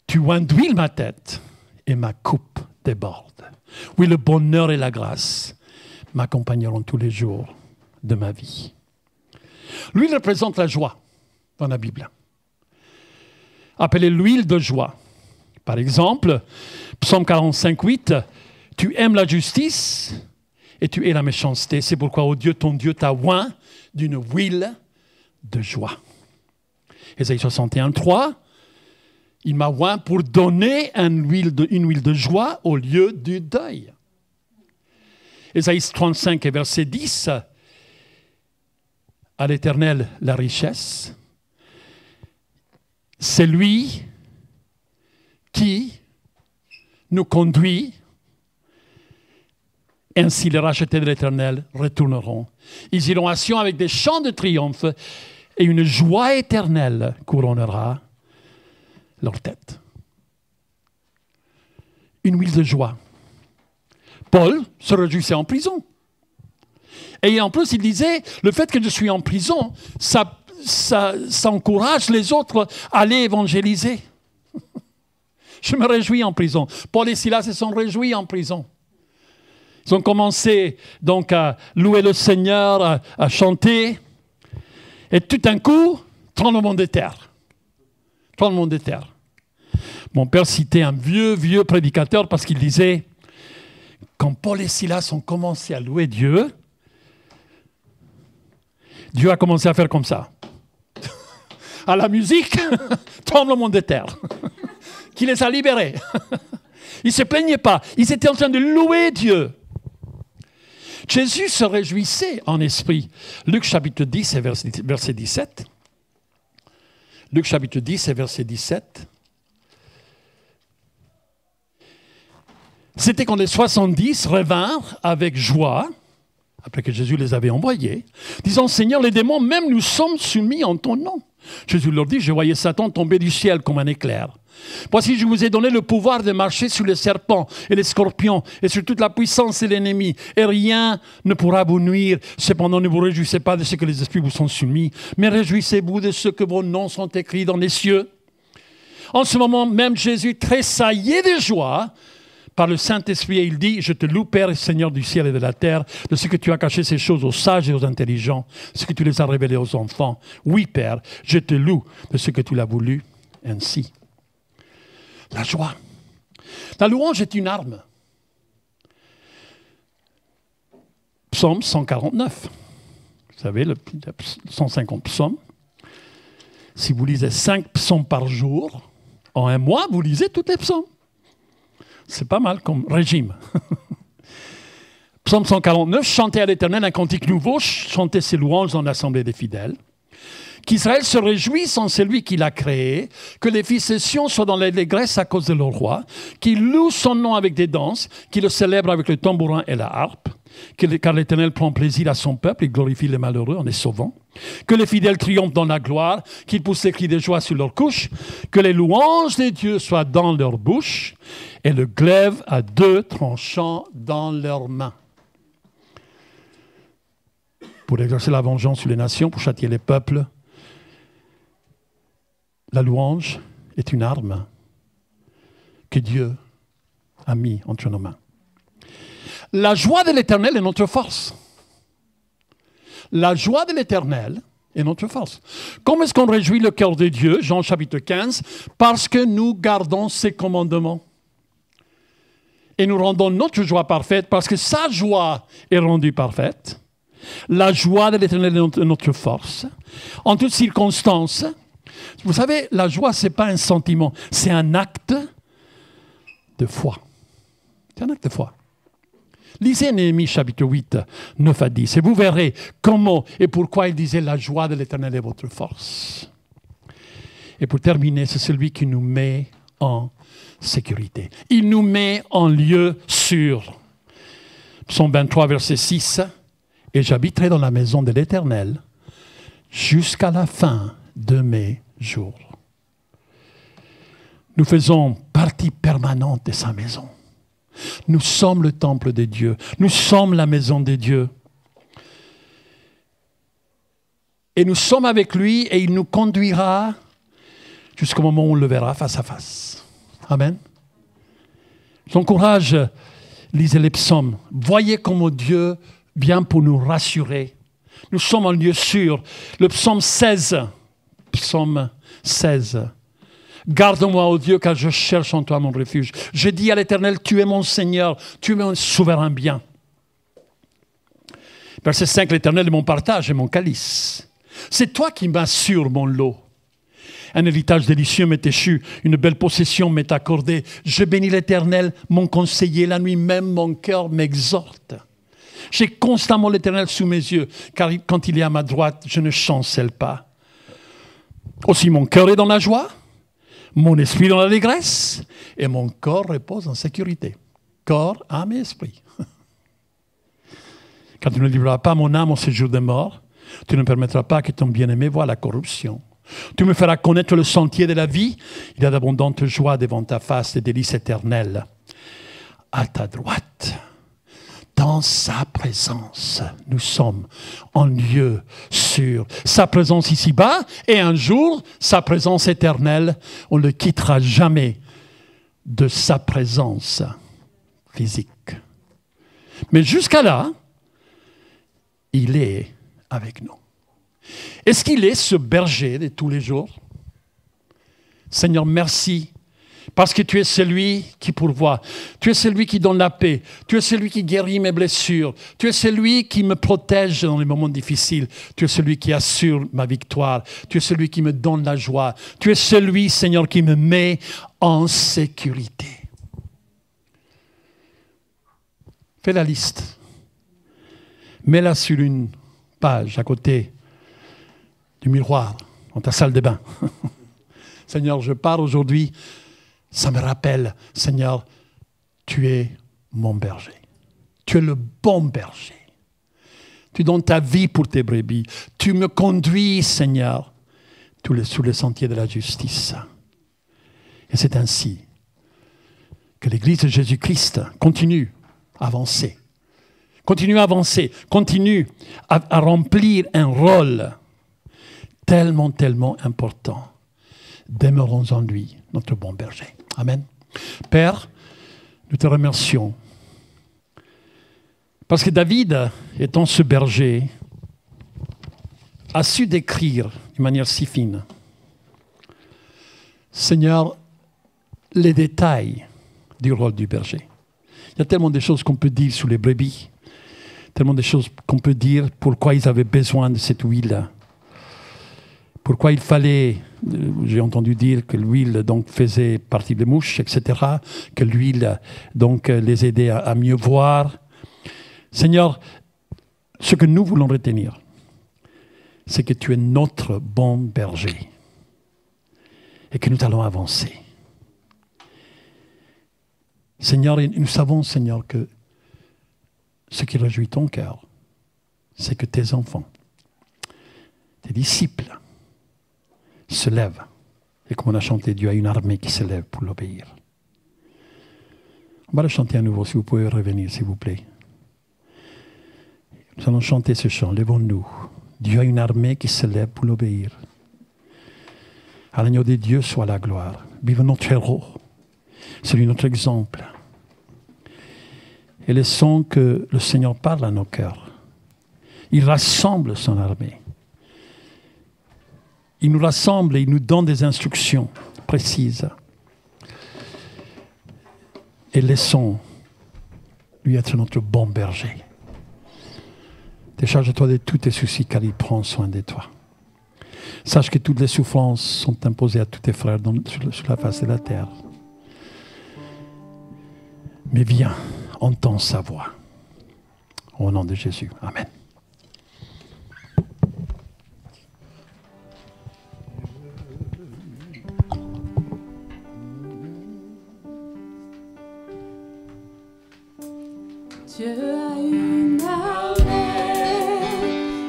Tu oins d'huile ma tête et ma coupe déborde. Oui, le bonheur et la grâce m'accompagneront tous les jours de ma vie. L'huile représente la joie dans la Bible. Appelez l'huile de joie. Par exemple, Psaume 45, 8, « Tu aimes la justice et tu hais la méchanceté. C'est pourquoi, ô Dieu, ton Dieu t'a oint d'une huile de joie. » Ésaïe 61, 3, « Il m'a oint pour donner une huile de joie au lieu du deuil. » Ésaïe 35, verset 10, « À l'Éternel la richesse, c'est lui qui nous conduit, ainsi les rachetés de l'Éternel retourneront. Ils iront à Sion avec des chants de triomphe et une joie éternelle couronnera leur tête. » Une huile de joie. Paul se réjouissait en prison. Et en plus, il disait, le fait que je suis en prison, ça encourage les autres à aller évangéliser. Je me réjouis en prison. Paul et Silas se sont réjouis en prison. Ils ont commencé donc à louer le Seigneur, à chanter. Et tout d'un coup, tremblement de terre. Tremblement de terre. Mon père citait un vieux prédicateur parce qu'il disait, quand Paul et Silas ont commencé à louer Dieu, Dieu a commencé à faire comme ça. À la musique, tremblement de terre, qui les a libérés. Ils ne se plaignaient pas, ils étaient en train de louer Dieu. Jésus se réjouissait en esprit. Luc chapitre 10 et verset 17. Luc chapitre 10 et verset 17. C'était quand les 70 revinrent avec joie, après que Jésus les avait envoyés, disant, « Seigneur, les démons, même nous sommes soumis en ton nom. » Jésus leur dit, « Je voyais Satan tomber du ciel comme un éclair. Voici, je vous ai donné le pouvoir de marcher sur les serpents et les scorpions et sur toute la puissance de l'ennemi. Et rien ne pourra vous nuire. Cependant, ne vous réjouissez pas de ce que les esprits vous sont soumis, mais réjouissez-vous de ce que vos noms sont écrits dans les cieux. » En ce moment, même Jésus tressaillait de joie par le Saint-Esprit, et il dit, « Je te loue, Père, Seigneur du ciel et de la terre, de ce que tu as caché ces choses aux sages et aux intelligents, ce que tu les as révélées aux enfants. Oui, Père, je te loue de ce que tu l'as voulu ainsi. » La joie. La louange est une arme. Psaume 149. Vous savez, le 150 psaumes. Si vous lisez 5 psaumes par jour, en un mois, vous lisez tous les psaumes. C'est pas mal comme régime. Psaume 149, chantez à l'Éternel un cantique nouveau, chantez ses louanges dans l'assemblée des fidèles. Qu'Israël se réjouisse en celui qui l'a créé, que les fils de Sion soient dans l'allégresse à cause de leur roi, qu'il loue son nom avec des danses, qu'il le célèbre avec le tambourin et la harpe, car l'Éternel prend plaisir à son peuple et glorifie les malheureux en les sauvant. Que les fidèles triomphent dans la gloire, qu'ils poussent des cris de joie sur leurs couches, que les louanges des dieux soient dans leur bouche et le glaive à 2 tranchants dans leurs mains. Pour exercer la vengeance sur les nations, pour châtier les peuples, la louange est une arme que Dieu a mis entre nos mains. La joie de l'Éternel est notre force. La joie de l'Éternel est notre force. Comment est-ce qu'on réjouit le cœur de Dieu? Jean chapitre 15. Parce que nous gardons ses commandements. Et nous rendons notre joie parfaite parce que sa joie est rendue parfaite. La joie de l'Éternel est notre force. En toutes circonstances, vous savez, la joie, ce n'est pas un sentiment, c'est un acte de foi. C'est un acte de foi. Lisez Néhémie chapitre 8, 9 à 10, et vous verrez comment et pourquoi il disait la joie de l'Éternel est votre force. Et pour terminer, c'est celui qui nous met en sécurité. Il nous met en lieu sûr. Psaume 23, verset 6, « Et j'habiterai dans la maison de l'Éternel jusqu'à la fin de mes jours. » Nous faisons partie permanente de sa maison. Nous sommes le temple de Dieu. Nous sommes la maison de Dieu. Et nous sommes avec lui et il nous conduira jusqu'au moment où on le verra face à face. Amen. J'encourage, lisez les psaumes. Voyez comment Dieu vient pour nous rassurer. Nous sommes en lieu sûr. Le psaume 16. Psaume 16. Garde-moi, ô Dieu, car je cherche en toi mon refuge. Je dis à l'Éternel, tu es mon Seigneur, tu es mon souverain bien. Verset 5, l'Éternel est mon partage et mon calice. C'est toi qui m'assures mon lot. Un héritage délicieux m'est échu, une belle possession m'est accordée. Je bénis l'Éternel, mon conseiller, la nuit même mon cœur m'exhorte. J'ai constamment l'Éternel sous mes yeux, car quand il est à ma droite, je ne chancelle pas. Aussi mon cœur est dans la joie, mon esprit dans l'allégresse, et mon corps repose en sécurité. Corps, âme et esprit. Quand tu ne livreras pas mon âme au séjour des morts, tu ne permettras pas que ton bien-aimé voie la corruption. Tu me feras connaître le sentier de la vie. Il y a d'abondantes joies devant ta face, des délices éternelles. À ta droite, dans sa présence, nous sommes en lieu sûr. Sa présence ici-bas, et un jour, sa présence éternelle, on ne le quittera jamais de sa présence physique. Mais jusqu'à là, il est avec nous. Est-ce qu'il est ce berger de tous les jours? Seigneur, merci, parce que tu es celui qui pourvoit. Tu es celui qui donne la paix. Tu es celui qui guérit mes blessures. Tu es celui qui me protège dans les moments difficiles. Tu es celui qui assure ma victoire. Tu es celui qui me donne la joie. Tu es celui, Seigneur, qui me met en sécurité. Fais la liste. Mets-la sur une page à côté du miroir, dans ta salle de bain. Seigneur, je pars aujourd'hui, ça me rappelle, Seigneur, tu es mon berger. Tu es le bon berger. Tu donnes ta vie pour tes brebis. Tu me conduis, Seigneur, sous les sentiers de la justice. Et c'est ainsi que l'Église de Jésus-Christ continue à avancer. Continue à avancer, continue à remplir un rôle tellement, tellement important. Demeurons en lui, notre bon berger. Amen. Père, nous te remercions. Parce que David, étant ce berger, a su décrire d'une manière si fine, Seigneur, les détails du rôle du berger. Il y a tellement de choses qu'on peut dire sur les brebis, tellement de choses qu'on peut dire pourquoi ils avaient besoin de cette huile. Pourquoi il fallait, j'ai entendu dire que l'huile donc faisait partie des mouches, etc., que l'huile donc les aidait à mieux voir. Seigneur, ce que nous voulons retenir, c'est que tu es notre bon berger et que nous allons avancer. Seigneur, et nous savons, Seigneur, que ce qui réjouit ton cœur, c'est que tes enfants, tes disciples, se lèvent. Et comme on a chanté, Dieu a une armée qui se lève pour l'obéir. On va le chanter à nouveau, si vous pouvez revenir, s'il vous plaît. Nous allons chanter ce chant. Lèvons-nous. Dieu a une armée qui se lève pour l'obéir. À l'agneau de Dieu soit la gloire. Vive notre héros. C'est lui notre exemple. Et laissons que le Seigneur parle à nos cœurs. Il rassemble son armée. Il nous rassemble et il nous donne des instructions précises. Et laissons lui être notre bon berger. Décharge-toi de tous tes soucis car il prend soin de toi. Sache que toutes les souffrances sont imposées à tous tes frères sur la face de la terre. Mais viens, entends sa voix. Au nom de Jésus. Amen. Dieu a une armée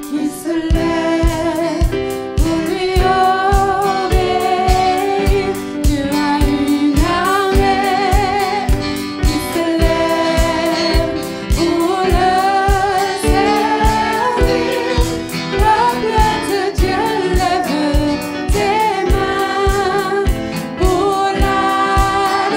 qui se lève pour lui obéir. Dieu a une armée qui se lève pour le servir. Peuple de Dieu, lève tes mains pour l'adorer.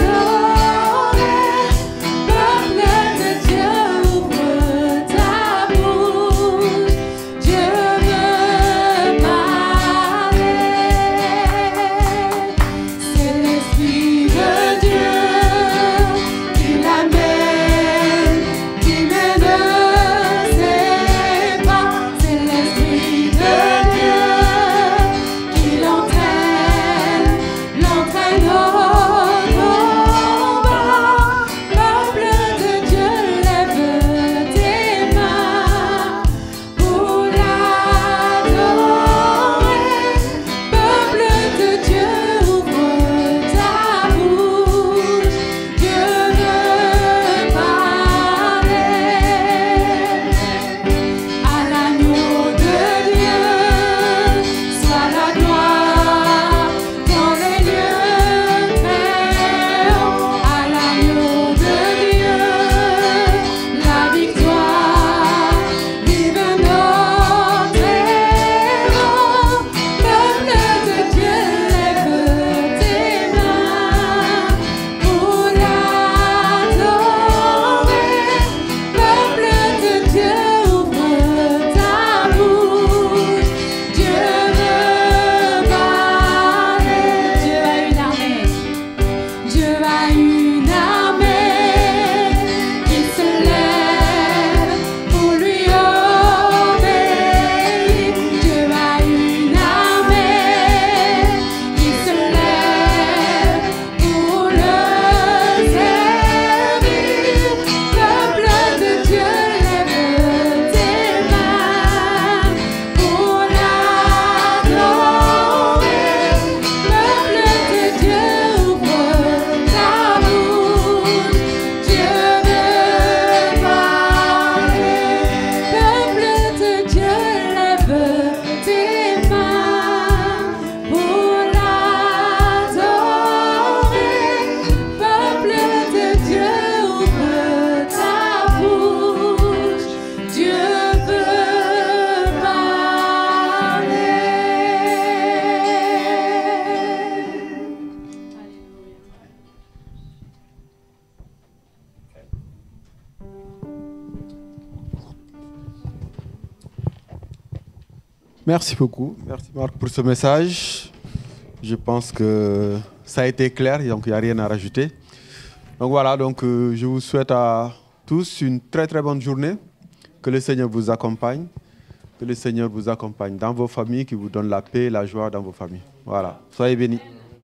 Merci beaucoup. Merci Marc pour ce message. Je pense que ça a été clair, donc il n'y a rien à rajouter. Donc voilà, je vous souhaite à tous une très très bonne journée. Que le Seigneur vous accompagne. Que le Seigneur vous accompagne dans vos familles, qu'il vous donne la paix et la joie dans vos familles. Voilà, soyez bénis.